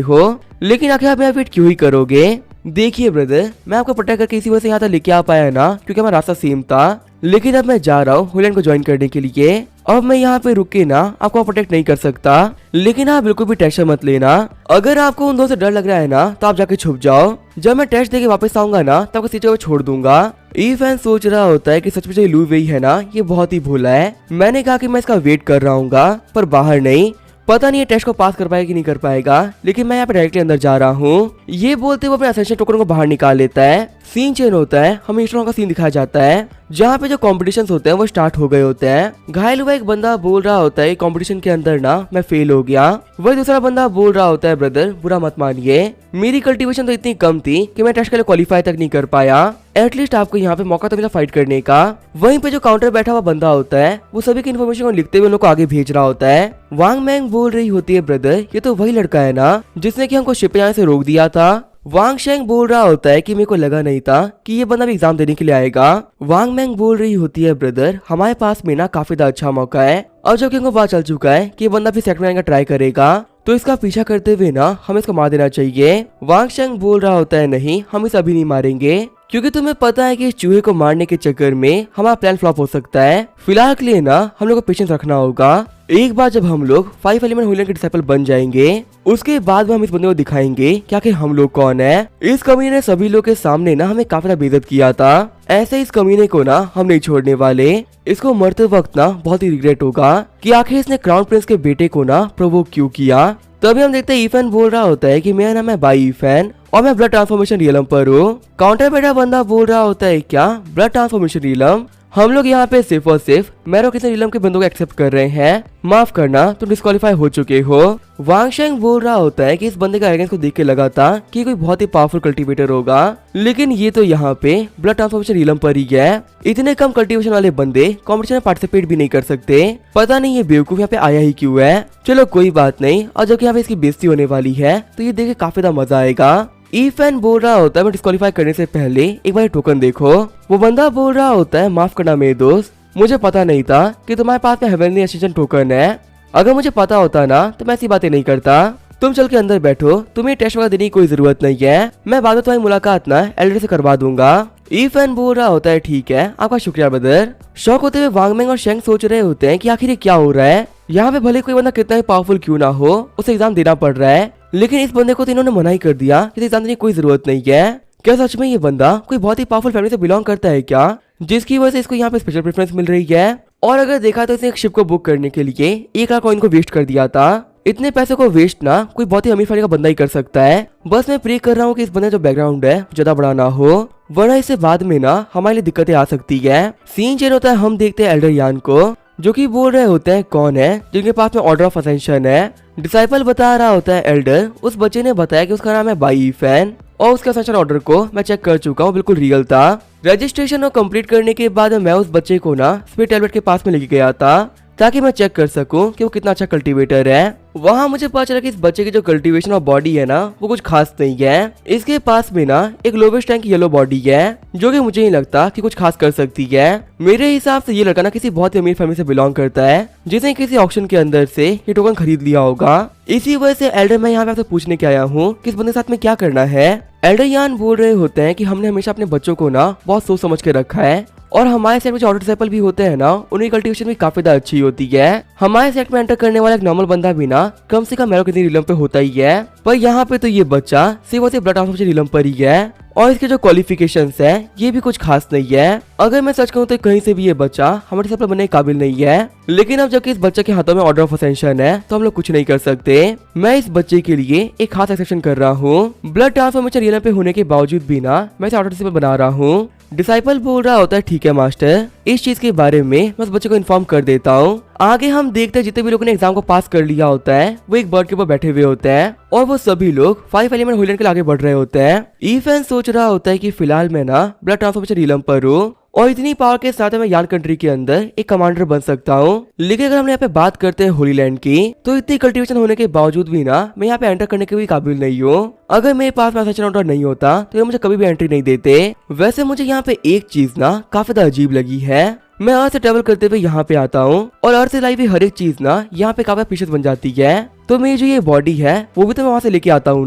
हो, लेकिन आखिर आप यहाँ वेट क्यों ही करोगे? देखिए ब्रदर मैं आपको प्रोटेक्ट करके इसी वजह से यहाँ तक लेके आ पाया ना क्योंकि हमारा रास्ता सेम था, लेकिन अब मैं जा रहा हूँ होलैंड को ज्वाइन करने के लिए। अब मैं यहाँ पे रुक के ना आपको प्रोटेक्ट नहीं कर सकता, लेकिन आप बिल्कुल भी टेंशन मत लेना। अगर आपको उन दो से डर लग रहा है ना तो आप जाके छुप जाओ, जब मैं टेस्ट देके वापस आऊंगा ना तब आपको सीधे छोड़ दूंगा। ईफैन सोच रहा होता है कि सचमुच ये लू वेई है ना ये बहुत ही भोला है। मैंने कहा कि मैं इसका वेट कर रहा हूँ पर बाहर नहीं, पता नहीं ये टेस्ट को पास कर पाएगा कि नहीं कर पाएगा, लेकिन मैं यहाँ पे डायरेक्टली अंदर जा रहा हूँ। ये बोलते हुए अपने असेंशन टोकन को बाहर निकाल लेता है। सीन चेंज होता है, हमें ईस्टर्न का सीन दिखाया जाता है जहाँ पे जो कॉम्पिटिशन होते हैं वो स्टार्ट हो गए होते हैं। घायल हुआ एक बंदा बोल रहा होता है कॉम्पिटिशन के अंदर ना मैं फेल हो गया। वही दूसरा बंदा बोल रहा होता है ब्रदर बुरा मत मानिए, मेरी कल्टीवेशन तो इतनी कम थी कि मैं टेस्ट के लिए क्वालिफाई तक नहीं कर पाया, एटलीस्ट आपको यहाँ पे मौका तो मिला फाइट करने का। वहीं पे जो काउंटर बैठा हुआ बंदा होता है वो सभी की इन्फॉर्मेशन को लिखते हुए लोग को आगे भेज रहा होता है। वांग मैंग बोल रही होती है ब्रदर ये तो वही लड़का है ना जिसने कि हमको शिप पे आने से रोक दिया था। वांग शेंग बोल रहा होता है कि मेरे को लगा नहीं था कि ये बंदा भी एग्जाम देने के लिए आएगा। वांग मैंग बोल रही होती है ब्रदर हमारे पास में ना काफी अच्छा मौका है, और जबकि हमको पता चल चुका है कि ये बंदा भी सेक्टर में आने का ट्राई करेगा तो इसका पीछा करते हुए ना हमें इसको मार देना चाहिए। वांग शेंग बोल रहा होता है नहीं हम इसे अभी नहीं मारेंगे क्योंकि तुम्हें पता है कि इस चूहे को मारने के चक्कर में हमारा प्लान फ्लॉप हो सकता है। फिलहाल के लिए ना हम लोग को पेशेंस रखना होगा। एक बार जब हम लोग 5 एलिमेंट होलैंड के डिसाइपल बन जाएंगे उसके बाद हम इस बंदे को दिखाएंगे क्या कि हम लोग कौन है। इस कमीने ने सभी लोग के सामने ना हमें काफी बेइज्जत किया था, ऐसे इस कमीने को ना हम नहीं छोड़ने वाले। इसको मरते वक्त ना बहुत ही रिग्रेट होगा कि आखिर इसने क्राउन प्रिंस के बेटे को ना प्रोवोक क्यों किया। तभी हम देखते हैं ईफैन बोल रहा होता है कि मेरा नाम है बाई ईफैन और मैं ब्लड ट्रांसफॉर्मेशन रियलम पर हूँ। काउंटर बैठा बंदा बोल रहा होता है क्या ब्लड ट्रांसफॉर्मेशन रियलम, हम लोग यहाँ पे सिर्फ और सिर्फ मैरो किसी रियलम के बंदों को एक्सेप्ट कर रहे हैं, माफ करना तुम डिस्क्वालीफाई हो चुके हो। वांग शेंग बोल रहा होता है कि इस बंदे का एरेगेंस को देख के लगा था कि कोई बहुत ही पावरफुल कल्टीवेटर होगा, लेकिन ये तो यहाँ पे ब्लड ट्रांसफॉर्मेशन रियलम पर ही है। इतने कम कल्टीवेशन वाले बंदे कॉम्पिटिशन में पार्टिसिपेट भी नहीं कर सकते, पता नहीं ये बेवकूफ यहाँ पे आया ही क्यों है। चलो कोई बात नहीं, और जबकि यहाँ पे इसकी बेइज्जती होने वाली है तो ये देख के काफी ज्यादा मजा आएगा। ईफैन बोल रहा होता है मैं डिस्क्वालीफाई करने से पहले एक बार टोकन देखो। वो बंदा बोल रहा होता है माफ करना मेरे दोस्त, मुझे पता नहीं था कि तुम्हारे पास में हेवनली एसेंशन टोकन है। अगर मुझे पता होता ना तो मैं ऐसी बातें नहीं करता। तुम चल के अंदर बैठो, तुम्हें टेस्ट वगैरह देने की कोई जरूरत नहीं है, मैं बाद में तुम्हारी मुलाकात ना एल्डर से करवा दूंगा। ईफन बोल रहा होता है ठीक है, आपका शुक्रिया ब्रदर। शौक होते हुए वांग मेंग और शेंग सोच रहे होते हैं कि आखिर ये क्या हो रहा है। यहाँ पे भले कोई बंदा कितना ही पावरफुल क्यों ना हो, उसे एग्जाम देना पड़ रहा है, लेकिन इस बंदे को तो इन्होंने मना ही कर दिया कि एग्जाम देने की कोई जरूरत नहीं है। क्या सच में ये बंदा कोई बहुत ही पावरफुल फैमिली से बिलोंग करता है क्या, जिसकी वजह से इसको यहाँ पे स्पेशल प्रेफरेंस मिल रही है। और अगर देखा तो इसने एक शिप को बुक करने के लिए 1 लाख कॉइन को वेस्ट कर दिया था। इतने पैसे को वेस्ट ना कोई बहुत ही अमीर फैमिली का बंदा ही कर सकता है। बस मैं प्रे कर रहा हूँ कि इस बंदे जो बैकग्राउंड है ज्यादा बड़ा ना हो, वरना इससे बाद में ना हमारे लिए दिक्कतें आ सकती है। सीन चेंज होता है, हम देखते हैं एल्डर यान को जो कि बोल रहे होते हैं कौन है जिनके पास में ऑर्डर ऑफ असेंशन है। डिसाइपल बता रहा होता है एल्डर, उस बच्चे ने बताया कि उसका नाम है बाई फैन और उसका असेंशन ऑर्डर को मैं चेक कर चुका हूँ, बिल्कुल रियल था। रजिस्ट्रेशन और कंप्लीट करने के बाद मैं उस बच्चे को ना स्पीड टैबलेट के पास में लेके गया था ताकि मैं चेक कर सकूं कि वो कितना अच्छा कल्टीवेटर है। वहाँ मुझे पता चला कि इस बच्चे की जो कल्टीवेशन और बॉडी है ना वो कुछ खास नहीं है। इसके पास में ना एक लोवेस्ट टैंक येलो बॉडी है जो कि मुझे नहीं लगता कि कुछ खास कर सकती है। मेरे हिसाब से ये लड़का ना किसी बहुत ही अमीर फैमिली से बिलोंग करता है, जिसने किसी ऑक्शन के अंदर से ये टोकन खरीद लिया होगा। इसी वजह से एल्डर मैं यहाँ पे आपसे पूछने के आया हूँ कि इस बंदे के साथ में क्या करना है। एल्डर यान बोल रहे होते हैं कि हमने हमेशा अपने बच्चों को ना बहुत सोच समझ के रखा है और हमारे सेट में जो ऑर्डर डिसाइपल भी होते हैं ना उनकी कल्टीवेशन भी काफी ज्यादा अच्छी होती है। हमारे सेट में एंटर करने वाला एक नॉर्मल बंदा भी ना कम से कम मैरो रिलम पे होता ही है, पर यहाँ पे तो ये बच्चा सिर्फ और सिर्फ ब्लड ट्रांसफर रिलम पर ही है और इसके जो क्वालिफिकेशंस है ये भी कुछ खास नहीं है। अगर मैं सच कहूँ तो कहीं से भी ये बच्चा हमारे डिसाइपल बनने के काबिल नहीं है, लेकिन अब जबकि इस बच्चे के हाथों में ऑर्डर ऑफ असेंशन है तो हम लोग कुछ नहीं कर सकते। मैं इस बच्चे के लिए एक खास एक्सेप्शन कर रहा हूँ। ब्लड ट्रांसफॉर्मेशन रिलम पे होने के बावजूद भी ना मैं इसे ऑर्डर डिसाइपल बना रहा हूँ। डिसाइपल बोल रहा होता है ठीक है मास्टर, इस चीज के बारे में मैं उस बच्चे को इन्फॉर्म कर देता हूँ। आगे हम देखते हैं जितने भी लोगों ने एग्जाम को पास कर लिया होता है वो एक बर्ड के ऊपर बैठे हुए होते हैं और वो सभी लोग 5 एलिमेंट होलैंड के लिए आगे बढ़ रहे होते हैं। ईफेन सोच रहा होता है कि फिलहाल मैं ना ब्लड ट्रांसफॉर्मेशन रिलम पर हूँ और इतनी पावर के साथ मैं यान कंट्री के अंदर एक कमांडर बन सकता हूँ। लेकिन अगर हम यहाँ पे बात करते हैं होली लैंड की, तो इतनी कल्टीवेशन होने के बावजूद भी ना मैं यहाँ पे एंटर करने के भी काबिल नहीं हूँ। अगर मेरे पास में असेंशन ऑर्डर नहीं होता तो ये मुझे कभी भी एंट्री नहीं देते। वैसे मुझे यहाँ पे एक चीज ना काफी ज्यादा अजीब लगी है। मैं अर्थ से ट्रेवल करते हुए यहाँ पे आता हूँ और अर्थ से लाई हुई हर एक चीज ना यहाँ पे काफी प्रीशियस बन जाती है, तो मेरी जो ये बॉडी है वो भी तो मैं वहाँ से लेके आता हूँ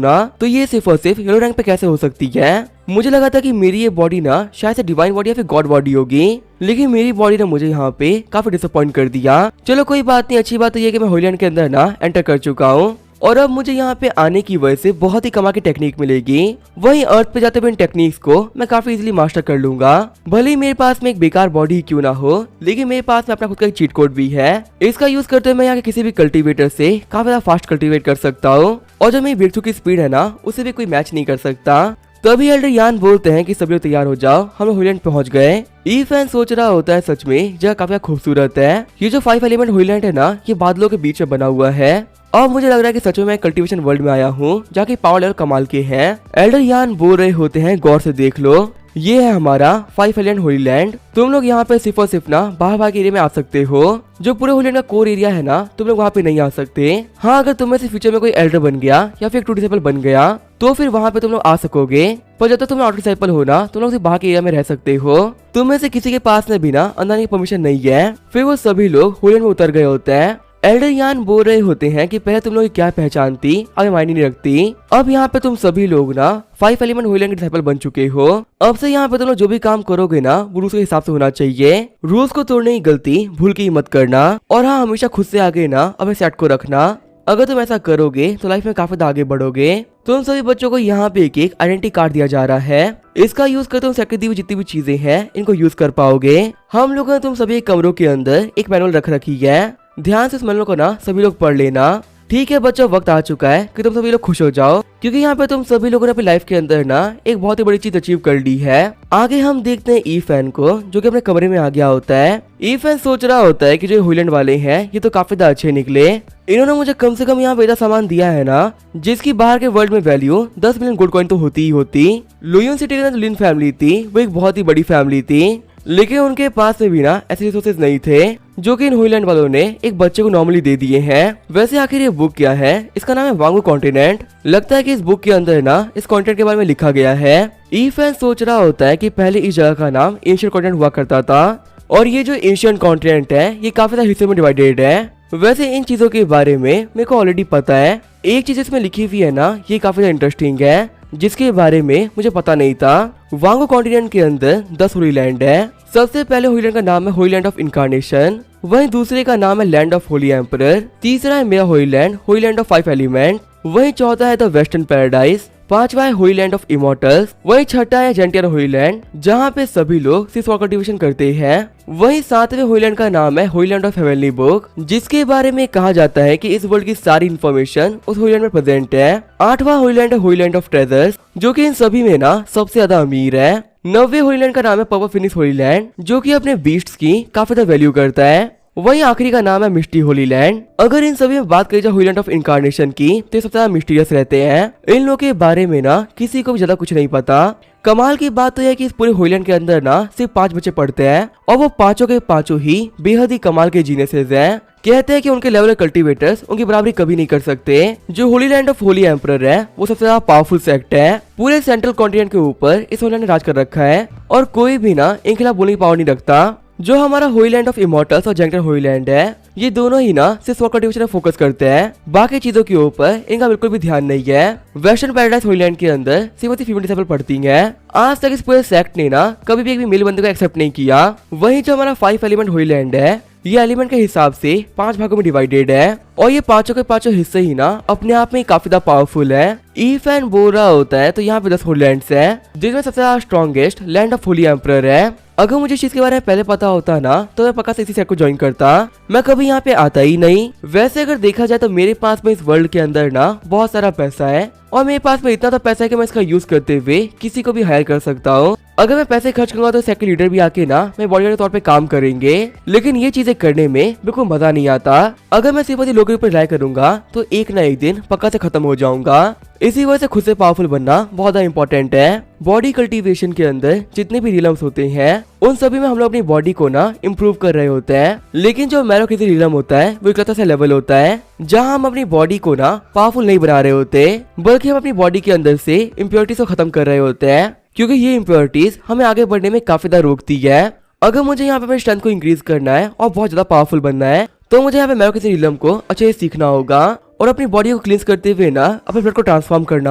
ना, तो ये सिर्फ और सिर्फ येलो रैंक पे कैसे हो सकती है। मुझे लगा था कि मेरी ये बॉडी ना शायद से डिवाइन बॉडी या फिर गॉड बॉडी होगी, लेकिन मेरी बॉडी ने मुझे यहाँ पे काफी डिसअपॉइंट कर दिया। चलो कोई बात नहीं, अच्छी बात तो ये कि मैं होली लैंड के अंदर ना एंटर कर चुका हूँ और अब मुझे यहाँ पे आने की वजह से बहुत ही कमाल की टेक्निक मिलेगी। वहीं अर्थ पे जाते हुए इन टेक्निक्स को मैं काफी इजीली मास्टर कर लूंगा। भले ही मेरे पास में एक बेकार बॉडी क्यों ना हो, लेकिन मेरे पास में अपना खुद का एक चीट कोड भी है। इसका यूज करते हुए मैं यहाँ के किसी भी कल्टीवेटर से काफी ज्यादा फास्ट कल्टीवेट कर सकता हूँ और जो मेरी ब्रेकथ्रू की स्पीड है ना उसे भी कोई मैच नहीं कर सकता। तभी एल्डर यान बोलते हैं कि सभी लोग तैयार हो जाओ, हम लोग होलैंड पहुंच गए। ईफेन सोच रहा होता है सच में जगह काफी खूबसूरत है। ये जो 5 एलिमेंट होलैंड है ना ये बादलों के बीच में बना हुआ है और मुझे लग रहा है कि सच में मैं कल्टीवेशन वर्ल्ड में आया हूँ जहाँ की पावर लेवल कमाल के हैं। एल्डर यान बोल रहे होते हैं गौर से देख लो, ये है हमारा 5 एलिमेंट होली लैंड। तुम लोग यहाँ पे सिर्फ और सिर्फ ना बाहर के एरिया में आ सकते हो, जो पूरे होली लैंड का कोर एरिया है ना तुम लोग वहाँ पे नहीं आ सकते। हाँ, अगर तुम में से फ्यूचर में कोई एल्डर बन गया या फिर ट्रू डिसाइपल बन गया तो फिर वहाँ पे तुम लोग आ सकोगे, पर जब तक तुम आउट डिसाइपल हो ना तुम लोग सिर्फ बाहर के एरिया में रह सकते हो। तुम में से किसी के पास में भी ना अंदर की परमिशन नहीं है। फिर वो सभी लोग होली लैंड में उतर गए होते हैं। एल्डर यान बोल रहे होते हैं कि पहले तुम लोग की क्या पहचान थी अभी मायने नहीं रखती, अब यहाँ पे तुम सभी लोग ना 5 एलिमेंट होली लैंड के डिसाइपल बन चुके हो। अब से यहाँ पे तुम लोग जो भी काम करोगे ना वो रूल्स के हिसाब से होना चाहिए। रूल्स को तोड़ने की गलती भूल के ही मत करना और हाँ, हमेशा खुद से आगे ना अपने सेट को रखना। अगर तुम ऐसा करोगे तो लाइफ में काफी आगे बढ़ोगे। तुम सभी बच्चों को यहाँ पे एक आइडेंटिटी कार्ड दिया जा रहा है, इसका यूज करते तुम सेट दी हुई जितनी भी चीजें हैं इनको यूज कर पाओगे। हम लोगों ने तुम सभी एक कमरों के अंदर एक मैनुअल रख रखी है, ध्यान से इस मैनुअल को ना सभी लोग पढ़ लेना। ठीक है बच्चों, वक्त आ चुका है कि तुम सभी लोग खुश हो जाओ, क्योंकि यहाँ पे तुम सभी लोगों ने अपनी लाइफ के अंदर ना एक बहुत ही बड़ी चीज अचीव कर ली है। आगे हम देखते हैं ईफेन को, जो कि अपने कमरे में आ गया होता है। ईफेन सोच रहा होता है कि जो होलैंड वाले हैं ये तो काफी ज्यादा अच्छे निकले। इन्होंने मुझे कम से कम यहाँ पे ऐसा सामान दिया है ना जिसकी बाहर के वर्ल्ड में वैल्यू 10 मिलियन गोल्ड कॉइन तो होती ही होती। लुयन सिटी के अंदर लिन फैमिली थी, वो एक बहुत ही बड़ी फैमिली थी, लेकिन उनके पास में भी ना ऐसे रिसोर्सेज नहीं थे जो कि इन होलैंड वालों ने एक बच्चे को नॉर्मली दे दिए हैं। वैसे आखिर ये बुक क्या है? इसका नाम है वांगू कॉन्टिनेंट। लगता है कि इस बुक के अंदर ना इस कॉन्टिनेंट के बारे में लिखा गया है। ईफेन सोच रहा होता है कि पहले इस जगह का नाम एंशिएंट कॉन्टिनेंट हुआ करता था और ये जो एंशिएंट कॉन्टिनेंट है ये काफी सारे हिस्सों में डिवाइडेड है। वैसे इन चीजों के बारे में मेरे को ऑलरेडी पता है। एक चीज इसमें लिखी हुई है ना, ये काफी इंटरेस्टिंग है, जिसके बारे में मुझे पता नहीं था। वांगो कॉन्टिनेंट के अंदर 10 होली लैंड है। सबसे पहले होली लैंड का नाम है होली लैंड ऑफ इनकारनेशन, वहीं दूसरे का नाम है लैंड ऑफ होली एम्परर, तीसरा है मेरा होली लैंड ऑफ 5 एलिमेंट, वहीं चौथा है द वेस्टर्न पैराडाइज, पांचवा है होली लैंड ऑफ इमोर्टल्स, वहीं छठा है जेंटियर होली लैंड जहाँ पे सभी लोग सिर्फ कल्टीवेशन करते हैं। वहीं सातवें होली लैंड का नाम है Holi land of heavenly book, जिसके बारे में कहा जाता है कि इस वर्ल्ड की सारी इन्फॉर्मेशन उस होली लैंड में प्रेजेंट है। आठवां होली लैंड है होली लैंड ऑफ ट्रेजर्स, जो कि इन सभी में ना सबसे ज्यादा अमीर है। 9वें होली लैंड का नाम है पर्पल फिनिश होली लैंड, जो कि अपने बीस्ट्स की काफी ज्यादा वैल्यू करता है। वहीं आखिरी का नाम है मिस्टी होली लैंड। अगर इन सभी में बात करी जाए होली लैंड ऑफ इनकारनेशन की, तो ये सबसे ज्यादा मिस्टीरियस रहते हैं। इन लोगों के बारे में ना किसी को भी ज्यादा कुछ नहीं पता। कमाल की बात तो यह है कि इस पूरे होली लैंड के अंदर ना सिर्फ 5 बच्चे पढ़ते हैं, और वो पांचों के पांचों ही बेहद ही कमाल के जीनियसेस हैं। कहते हैं कि उनके लेवल के कल्टीवेटर्स उनकी बराबरी कभी नहीं कर सकते। जो Holi land of Holi emperor है, वो सबसे ज्यादा पावरफुल सेक्ट है। पूरे सेंट्रल कॉन्टिनेंट के ऊपर इस होली लैंड ने राज कर रखा है, और कोई भी ना इनके खिलाफ बोलने की पावर नहीं रखता। जो हमारा होली लैंड ऑफ इमोर्टल्स और जेंटियर होली लैंड है, ये दोनों ही ना सिर्फ कल्टीवेशन में फोकस करते हैं, बाकी चीजों के ऊपर इनका बिल्कुल भी ध्यान नहीं है। वेस्टर्न पैराडाइज होली लैंड के अंदर सिर्फ फीमेल डिसेबल पढ़ती है। आज तक इस पूरे सेक्ट ने ना कभी भी एक भी मेल बंदे को एक्सेप्ट नहीं किया। वहीं जो हमारा 5 एलिमेंट होली लैंड है, ये एलिमेंट के हिसाब से 5 भागों में डिवाइडेड है, और ये पांचों के पांचों हिस्से ही ना अपने आप में काफी ज्यादा पावरफुल है। इफ एंड बोल रहा होता है तो यहाँ पे 10 होली लैंड्स है, जिसमें सबसे ज्यादा strongest land of Holi emperor है। अगर मुझे इस चीज के बारे में पहले पता होता ना, तो मैं पक्का से इसी सेट को ज्वाइन करता, मैं कभी यहाँ पे आता ही नहीं। वैसे अगर देखा जाए तो मेरे पास में इस वर्ल्ड के अंदर ना बहुत सारा पैसा है, और मेरे पास में इतना तो पैसा है कि मैं इसका यूज करते हुए किसी को भी हायर कर सकता हूँ। अगर मैं पैसे खर्च करूंगा तो सेक्टर लीडर भी आके ना मैं बॉडीगार्ड के तौर पे काम करेंगे, लेकिन ये चीजें करने में बिल्कुल मजा नहीं आता। अगर मैं सिर्फ लोगों पर रिलाई करूंगा तो एक ना एक दिन पक्का से खत्म हो जाऊंगा। इसी वजह से खुद से पावरफुल बनना बहुत ज्यादा इंपॉर्टेंट है। बॉडी कल्टीवेशन के अंदर जितने भी रिलम्स होते हैं, उन सभी में हम लोग अपनी बॉडी को ना इम्प्रूव कर रहे होते हैं, लेकिन जो मैरोक्रेसी रिलम होता है वो इकलौता सा लेवल होता है जहां हम अपनी बॉडी को ना पावरफुल नहीं बना रहे होते, बल्कि हम अपनी बॉडी के अंदर से इम्प्योरिटीज को खत्म कर रहे होते हैं, क्योंकि ये इम्प्योरिटीज हमें आगे बढ़ने में काफी ज्यादा रोकती है। अगर मुझे यहाँ पे अपने स्ट्रेंथ को इंक्रीज करना है और बहुत ज्यादा पावरफुल बनना है, तो मुझे यहाँ पे मैरोक्रेसी रिलम को अच्छे से सीखना होगा, और अपनी बॉडी को क्लींस करते हुए ना अपने ब्लड को ट्रांसफॉर्म करना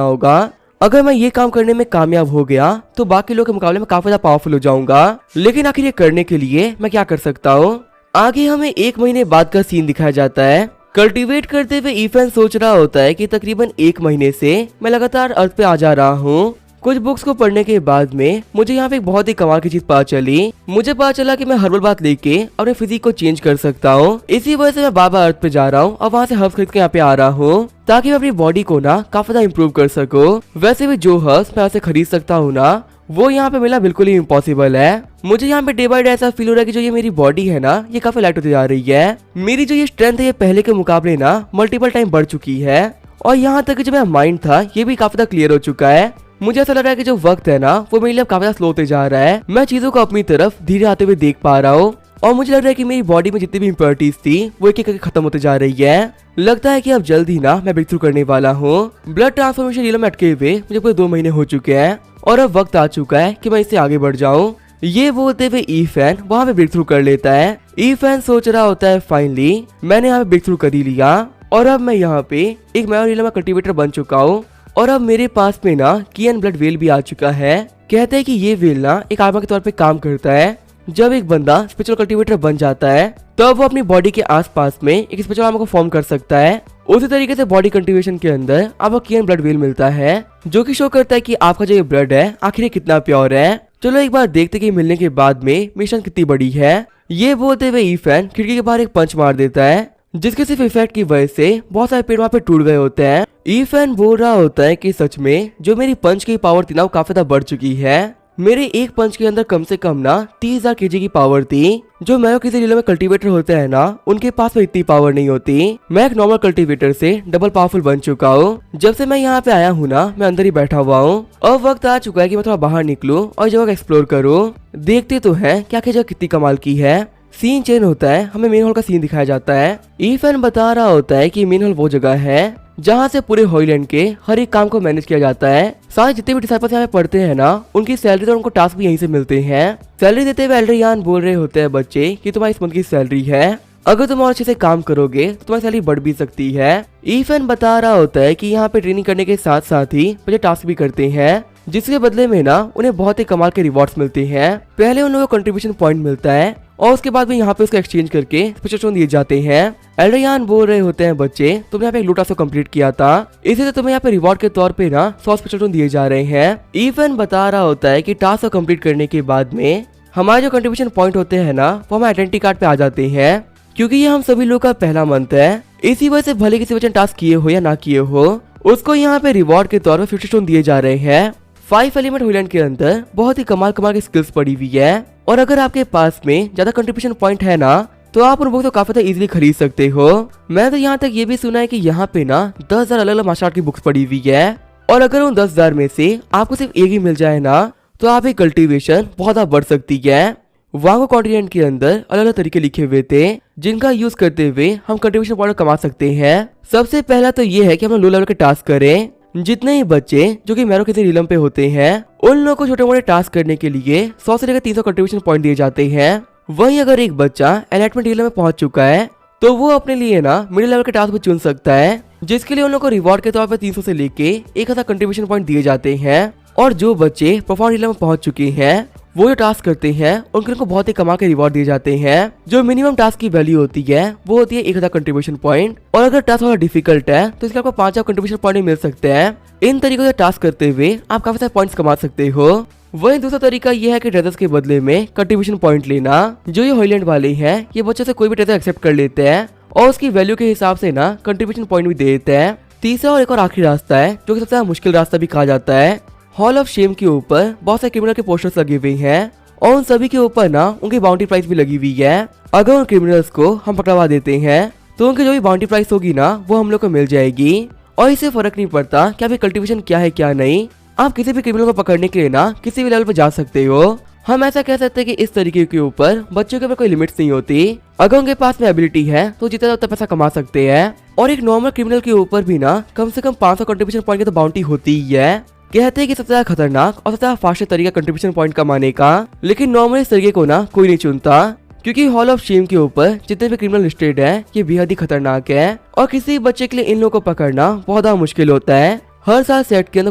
होगा। अगर मैं ये काम करने में कामयाब हो गया तो बाकी लोगों के मुकाबले में काफी ज्यादा पावरफुल हो जाऊंगा। लेकिन आखिर ये करने के लिए मैं क्या कर सकता हूँ? आगे हमें 1 महीने बाद का सीन दिखाया जाता है। कल्टीवेट करते हुए ईफेन सोच रहा होता है कि तकरीबन 1 महीने से मैं लगातार अर्थ पे आ जा रहा हूँ। कुछ बुक्स को पढ़ने के बाद में मुझे यहाँ पे एक बहुत ही कमाल की चीज पता चली। मुझे पता चला कि मैं हर्बल बात लेके अपने फिजिक को चेंज कर सकता हूँ। इसी वजह से मैं बार बार अर्थ पे जा रहा हूँ और वहाँ से हर्ब्स खरीद के यहाँ पे आ रहा हूँ, ताकि मैं अपनी बॉडी को ना काफी ज्यादा इम्प्रूव कर सकूँ। वैसे भी जो हर्ब्स मैं यहाँ से खरीद सकता हूँ ना, वो यहाँ पे मिलना बिल्कुल ही इम्पॉसिबल है। मुझे यहाँ पे डे बाय डे ऐसा फील हो रहा है कि जो ये मेरी बॉडी है ना, ये काफी लाइट होती जा रही है। मेरी जो ये स्ट्रेंथ है, ये पहले के मुकाबले ना मल्टीपल टाइम बढ़ चुकी है, और यहाँ तक जो मेरा माइंड था ये भी काफी ज्यादा क्लियर हो चुका है। मुझे ऐसा लग रहा है कि जो वक्त है ना, वो मेरे लिए काफी ज्यादा स्लो होते जा रहा है। मैं चीजों को अपनी तरफ धीरे आते हुए देख पा रहा हूँ, और मुझे लग रहा है कि मेरी बॉडी में जितनी भी इम्प्योरिटीज थी वो एक एक करके खत्म होते जा रही है। लगता है कि अब जल्द ही ना मैं ब्रेक थ्रू करने वाला हूँ। ब्लड ट्रांसफॉर्मेशन रील में अटके हुए मुझे पूरे 2 महीने हो चुके हैं, और अब वक्त आ चुका है कि मैं इससे आगे बढ़ जाऊँ। ये बोलते हुए ईफेन वहाँ पे ब्रेक थ्रू कर लेता है। ईफेन सोच रहा होता है फाइनली मैंने यहाँ पे ब्रेक थ्रू कर ही लिया, और अब मैं यहाँ पे एक मैरोनीला में कल्टीवेटर बन चुका हूँ, और अब मेरे पास में ना कियन ब्लड वेल भी आ चुका है। कहते हैं कि ये वेल ना एक आर्मर के तौर पे काम करता है। जब एक बंदा स्पिरिचुअल कल्टीवेटर बन जाता है, तब वो अपनी बॉडी के आसपास में एक स्पिरिचुअल आर्मर को फॉर्म कर सकता है। उसी तरीके से बॉडी कल्टीवेशन के अंदर आपको कियन ब्लड वेल मिलता है, जो कि शो करता है कि आपका जो ये ब्लड है आखिर कितना प्योर है। चलो एक बार देखते कि मिलने के बाद में मिशन कितनी बड़ी है। ये बोलते हुए ईफेन खिड़की के बाहर एक पंच मार देता है, जिसके सिर्फ इफेक्ट की वजह से बहुत सारे पेड़ वहाँ पे टूट गए होते हैं। ईफेन बोल रहा होता है कि सच में जो मेरी पंच की पावर थी ना, वो काफी ज्यादा बढ़ चुकी है। मेरे एक पंच के अंदर कम से कम ना 30,000 kg की पावर थी। जो मैरोक्रेसी रील में कल्टीवेटर होते हैं ना, उनके पास में इतनी पावर नहीं होती। मैं एक नॉर्मल कल्टीवेटर से डबल पावरफुल बन चुका हूँ। जब से मैं यहाँ पे आया हूँ ना, मैं अंदर ही बैठा हुआ हूँ। अब वक्त आ चुका है कि मैं थोड़ा बाहर निकलूं और जगह एक्सप्लोर करूँ। देखते तो हैं क्या जगह कितनी कमाल की है। सीन चेंज होता है, हमें मेन हॉल का सीन दिखाया जाता है। ईफेन बता रहा होता है कि मेन हॉल वो जगह है जहाँ से पूरे हॉलीलैंड के हर एक काम को मैनेज किया जाता है। सारे जितने भी डिसाइपल्स यहाँ पे पढ़ते हैं ना, उनकी सैलरी और उनको टास्क भी यहीं से मिलते हैं। सैलरी देते हुए एल्ड्रियान बोल रहे होते हैं बच्चे कि तुम्हारी इस मंथ की सैलरी है। अगर तुम और अच्छे से काम करोगे तो तुम्हारी सैलरी बढ़ भी सकती है। ईफन बता रहा होता है कि यहाँ पे ट्रेनिंग करने के साथ साथ ही मुझे टास्क भी करते हैं, जिसके बदले में ना उन्हें बहुत ही कमाल के रिवॉर्ड्स मिलते हैं। पहले उन लोगों को कंट्रीब्यूशन पॉइंट मिलता है और उसके बाद भी यहाँ पे उसको एक्सचेंज करके स्पेशल स्टोन दिए जाते हैं। एल्डरियान बोल रहे होते हैं, बच्चे तुमने यहाँ पे एक लूटा को कंप्लीट किया था, इसीलिए तुम्हें यहाँ पे रिवॉर्ड के तौर पे ना 100 स्पेशल स्टोन दिए जा रहे हैं। इवन बता रहा होता है कि टास्क को कंप्लीट करने के बाद में हमारे जो कंट्रीब्यूशन पॉइंट होते हैं ना वो हमारे आइडेंटिटी कार्ड पे आ जाते हैं, क्योंकि ये हम सभी लोग का पहला मंथ है। इसी वजह से भले किसी वजह टास्क किए हो या ना किए हो, उसको यहाँ पे रिवॉर्ड के तौर पे 50 स्टोन दिए जा रहे हैं। 5 एलिमेंट होलैंड के अंदर बहुत ही कमाल कमाल की स्किल्स पड़ी हुई है, और अगर आपके पास में ज्यादा कंट्रीब्यूशन पॉइंट है ना तो आप उन बुक तो काफी इजीली खरीद सकते हो। मैं तो यहाँ तक ये भी सुना है कि यहाँ पे ना 10,000 अलग अलग मार्शल आर्ट की बुक्स पड़ी हुई है, और अगर उन 10,000 में से आपको सिर्फ एक ही मिल जाए ना तो आपकी कल्टीवेशन बहुत ज्यादा बढ़ सकती है। वांगो कॉन्टिनेंट के अंदर अलग अलग तरीके लिखे हुए थे जिनका यूज करते हुए हम कंट्रीब्यूशन पॉइंट कमा सकते हैं। सबसे पहला तो ये है कि हम लो लेवल के टास्क करें। जितने ही बच्चे जो कि मैरो किसी रीलम पे होते हैं उन लोगों को छोटे मोटे टास्क करने के लिए 100 से लेकर 300 कंट्रीब्यूशन पॉइंट दिए जाते हैं। वहीं अगर एक बच्चा एलाइटमेंट रीलम में पहुंच चुका है तो वो अपने लिए ना मिडिल लेवल के टास्क भी चुन सकता है, जिसके लिए उन लोगों को रिवॉर्ड के तौर पर 300 से लेके 1000 कंट्रीब्यूशन पॉइंट दिए जाते हैं। और जो बच्चे परफॉर्म रीलम में पहुंच चुके हैं वो जो टास्क करते हैं उनको बहुत ही कमा के रिवॉर्ड दिए जाते हैं। जो मिनिमम टास्क की वैल्यू होती है वो होती है 1000 कंट्रीब्यूशन पॉइंट, और अगर टास्क थोड़ा डिफिकल्ट है तो इसके आपको 5000 कंट्रीब्यूशन पॉइंट मिल सकते हैं। इन तरीकों से टास्क करते हुए आप काफी सारे पॉइंट्स कमा सकते हो। वहीं दूसरा तरीका ये है कि ट्रेजर्स के बदले में कंट्रीब्यूशन पॉइंट लेना। जो ये होलैंड वाले हैं ये बच्चों से कोई भी ट्रेजर एक्सेप्ट कर लेते हैं और उसकी वैल्यू के हिसाब से ना कंट्रीब्यूशन पॉइंट भी दे देते हैं। तीसरा और एक और आखिरी रास्ता है जो कि सबसे मुश्किल रास्ता भी कहा जाता है। हॉल ऑफ शेम के ऊपर बहुत सारे क्रिमिनल के पोस्टर्स लगे हुए हैं और उन सभी के ऊपर ना उनकी बाउंड्री प्राइस भी लगी हुई है। अगर उन क्रिमिनल्स को हम पकड़वा देते हैं तो उनकी जो भी बाउंड्री प्राइस होगी ना वो हम लोग को मिल जाएगी, और इससे फर्क नहीं पड़ता कि आपकी कल्टीवेशन क्या है क्या नहीं। आप किसी भी क्रिमिनल को पकड़ने के लिए ना किसी भी लेवल पर जा सकते हो। हम ऐसा कह सकते हैं कि इस तरीके के ऊपर बच्चों के ऊपर कोई लिमिट्स नहीं होती। अगर उनके पास में एबिलिटी है तो जितना उतना पैसा कमा सकते हैं। और एक नॉर्मल क्रिमिनल के ऊपर भी ना कम से कम 500 कंट्रीब्यूशन पॉइंट की तो बाउंटी होती ही है। कहते हैं कि सबसे ज्यादा खतरनाक और सबसे ज्यादा फास्ट तरीका कंट्रीब्यूशन पॉइंट कमाने का, लेकिन नॉर्मल इस तरीके को ना कोई नहीं चुनता, क्योंकि हॉल ऑफ शेम के ऊपर जितने भी क्रिमिनल लिस्टेड है ये बेहद ही खतरनाक है और किसी बच्चे के लिए इन लोगों को पकड़ना बहुत ज्यादा मुश्किल होता है। हर साल सेट के अंदर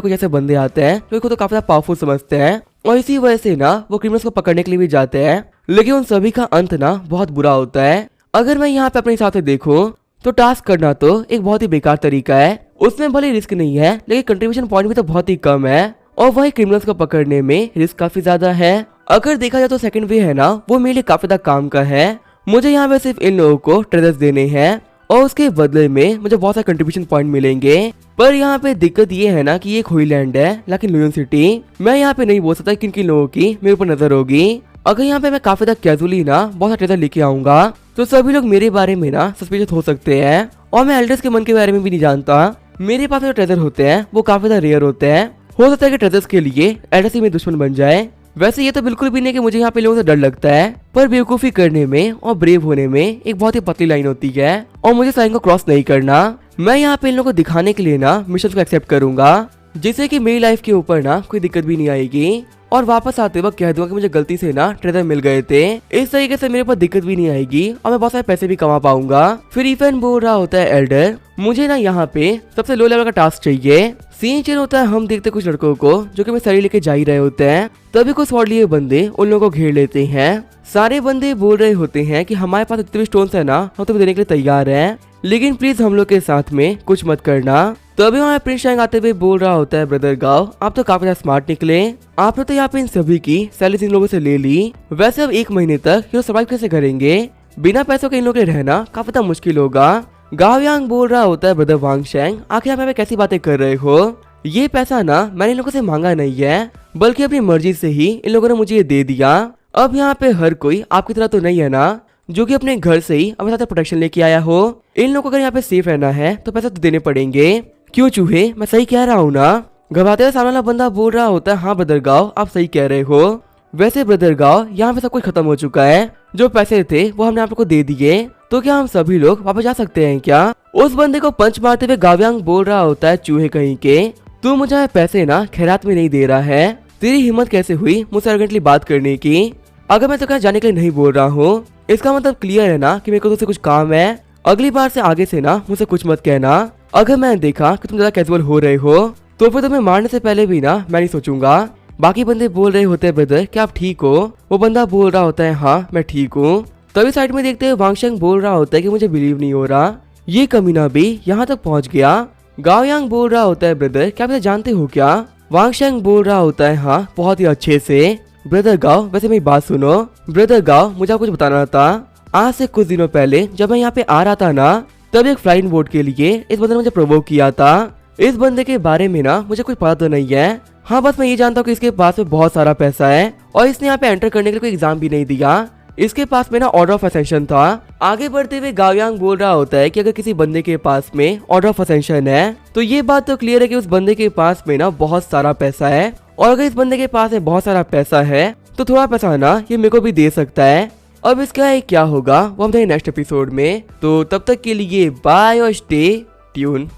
कुछ ऐसे बंदे आते हैं जो तो काफी पावरफुल समझते हैं और इसी वजह से ना वो क्रिमिनल्स को पकड़ने के लिए भी जाते हैं, लेकिन उन सभी का अंत ना बहुत बुरा होता है। अगर मैं यहाँ पे अपने हिसाब से देखूं तो टास्क करना तो एक बहुत ही बेकार तरीका है। उसमें भले रिस्क नहीं है लेकिन कंट्रीब्यूशन पॉइंट भी तो बहुत ही कम है, और वही क्रिमिनल्स को पकड़ने में रिस्क काफी ज्यादा है। अगर देखा जाए तो सेकंड वे है ना वो मेरे लिए काफी ज्यादा काम का है। मुझे यहाँ पे सिर्फ इन लोगों को ट्रेजर्स देने हैं और उसके बदले में मुझे बहुत सारे कंट्रीब्यूशन पॉइंट मिलेंगे। पर यहाँ पे दिक्कत ये है ना कि ये होलैंड है लेकिन लुयन सिटी। मैं यहाँ पे नहीं बोल सकता किन किन लोगों की मेरे ऊपर नजर होगी। अगर यहाँ पे मैं काफी ज्यादा कैजुअली ना बहुत सारे ट्रेजर लेके आऊंगा तो सभी लोग मेरे बारे में ना सस्पिशियस हो सकते हैं, और मैं एल्डर्स के मन के बारे में भी नहीं जानता। मेरे पास जो ट्रेजर होते हैं वो काफी ज्यादा रेयर होते हैं। हो सकता है कि ट्रेजर्स के लिए एल्डर्स ही मेरे दुश्मन बन जाए। वैसे ये तो बिल्कुल भी नहीं कि मुझे यहाँ पे लोगों से डर लगता है, पर बेवकूफी करने में और ब्रेव होने में एक बहुत ही पतली लाइन होती है और मुझे साइन को क्रॉस नहीं करना। मैं यहाँ पे इन लोगों को दिखाने के लिए ना मिशन को एक्सेप्ट करूंगा, जिससे कि मेरी लाइफ के ऊपर ना कोई दिक्कत भी नहीं आएगी, और वापस आते वक्त कह दूंगा कि मुझे गलती से ना ट्रेजर मिल गए थे। इस तरीके से मेरे पास दिक्कत भी नहीं आएगी और मैं बहुत सारे पैसे भी कमा पाऊंगा। फिर इफेन बोल रहा होता है, एल्डर मुझे ना यहाँ पे सबसे लो लेवल का टास्क चाहिए। सीन चेंज होता है, हम देखते कुछ लड़कों को जो कि मैं सरी लेके जा ही रहे होते हैं, तभी कुछ स्वॉर्ड लिए बंदे उन लोगों को घेर लेते हैं। सारे बंदे बोल रहे होते हैं कि हमारे पास इतने भी स्टोन्स है ना, हम तुम्हें देने के लिए तैयार हैं, लेकिन प्लीज हम लोग के साथ में कुछ मत करना। तभी वहाँ प्रिंस शैंग आते हुए बोल रहा होता है, ब्रदर गाओ आप तो काफी ज्यादा स्मार्ट निकले, आपने तो यहाँ पे इन सभी की सैलरी इन लोगों से ले ली। वैसे अब 1 महीने तक ये सर्वाइव कैसे करेंगे, बिना पैसों के इन लोगों के रहना काफी ज्यादा मुश्किल होगा। गाओ यांग बोल रहा होता है, ब्रदर वांग शैंग आखिर आप कैसी बातें कर रहे हो, ये पैसा ना मैंने इन लोगों से मांगा नहीं है, बल्कि अपनी मर्जी से ही इन लोगों ने मुझे ये दे दिया। अब यहाँ पे हर कोई आपकी तरह तो नहीं है ना, जो कि अपने घर से ही अपने साथ प्रोटेक्शन लेके आया हो। इन लोगों को अगर यहाँ पे सेफ रहना है तो पैसा तो देने पड़ेंगे। क्यों चूहे, मैं सही कह रहा हूँ ना? घबराते हुए सामने वाला बंदा बोल रहा होता है, हाँ ब्रदर गाओ आप सही कह रहे हो। वैसे ब्रदर गाओ यहाँ पे सब कुछ खत्म हो चुका है, जो पैसे थे वो हमने आप लोग को दे दिए, तो क्या हम सभी लोग वापस जा सकते हैं क्या? उस बंदे को पंच मारते हुए गाव्यांग बोल रहा होता है, चूहे कहीं के, तू मुझे पैसे ना खैरात में नहीं दे रहा है, तेरी हिम्मत कैसे हुई मुझसे अर्जेंटली बात करने की? अगर मैं तो कहीं जाने के लिए नहीं बोल रहा हूँ, इसका मतलब क्लियर है ना कि मेरे को तुझसे कुछ काम है। अगली बार से आगे से ना मुझसे कुछ मत कहना। अगर मैंने देखा कि तुम ज्यादा कैजुअल हो रहे हो तो फिर तुम्हें मारने से पहले भी ना मैं नहीं सोचूंगा। बाकी बंदे बोल रहे होते हैं ब्रदर क्या आप ठीक हो। वो बंदा बोल रहा होता है हाँ मैं ठीक हूँ। तभी साइड में देखते हुए वांगशेंग बोल रहा होता है कि मुझे बिलीव नहीं हो रहा। ये कमीना भी यहाँ तक पहुँच गया। गाओ यांग बोल रहा होता है ब्रदर क्या आप इसे जानते हो क्या। वांगशेंग बोल रहा होता है हाँ बहुत ही अच्छे से। ब्रदर गाओ वैसे मेरी बात सुनो। ब्रदर गाओ मुझे कुछ बताना था। आज से कुछ दिनों पहले जब मैं यहाँ पे आ रहा था ना तब एक फ्लाइंग बोट के लिए इस बंदे ने मुझे प्रोवोक किया था। इस बंदे के बारे में ना मुझे कुछ पता तो नहीं है। हाँ बस मैं ये जानता हूँ कि इसके पास में बहुत सारा पैसा है और इसने यहाँ पे एंटर करने के लिए कोई एग्जाम भी नहीं दिया। इसके पास में ना ऑर्डर ऑफ असेंशन था। आगे बढ़ते हुए गाओ यांग बोल रहा होता है कि अगर किसी बंदे के पास में ऑर्डर ऑफ असेंशन है तो ये बात तो क्लियर है कि उस बंदे के पास में ना बहुत सारा पैसा है। और अगर इस बंदे के पास में बहुत सारा पैसा है तो थोड़ा पैसा ना ये मेरे को भी दे सकता है। अब इसका क्या होगा वो हम देखेंगे नेक्स्ट एपिसोड में। तो तब तक के लिए बाय और स्टे ट्यून।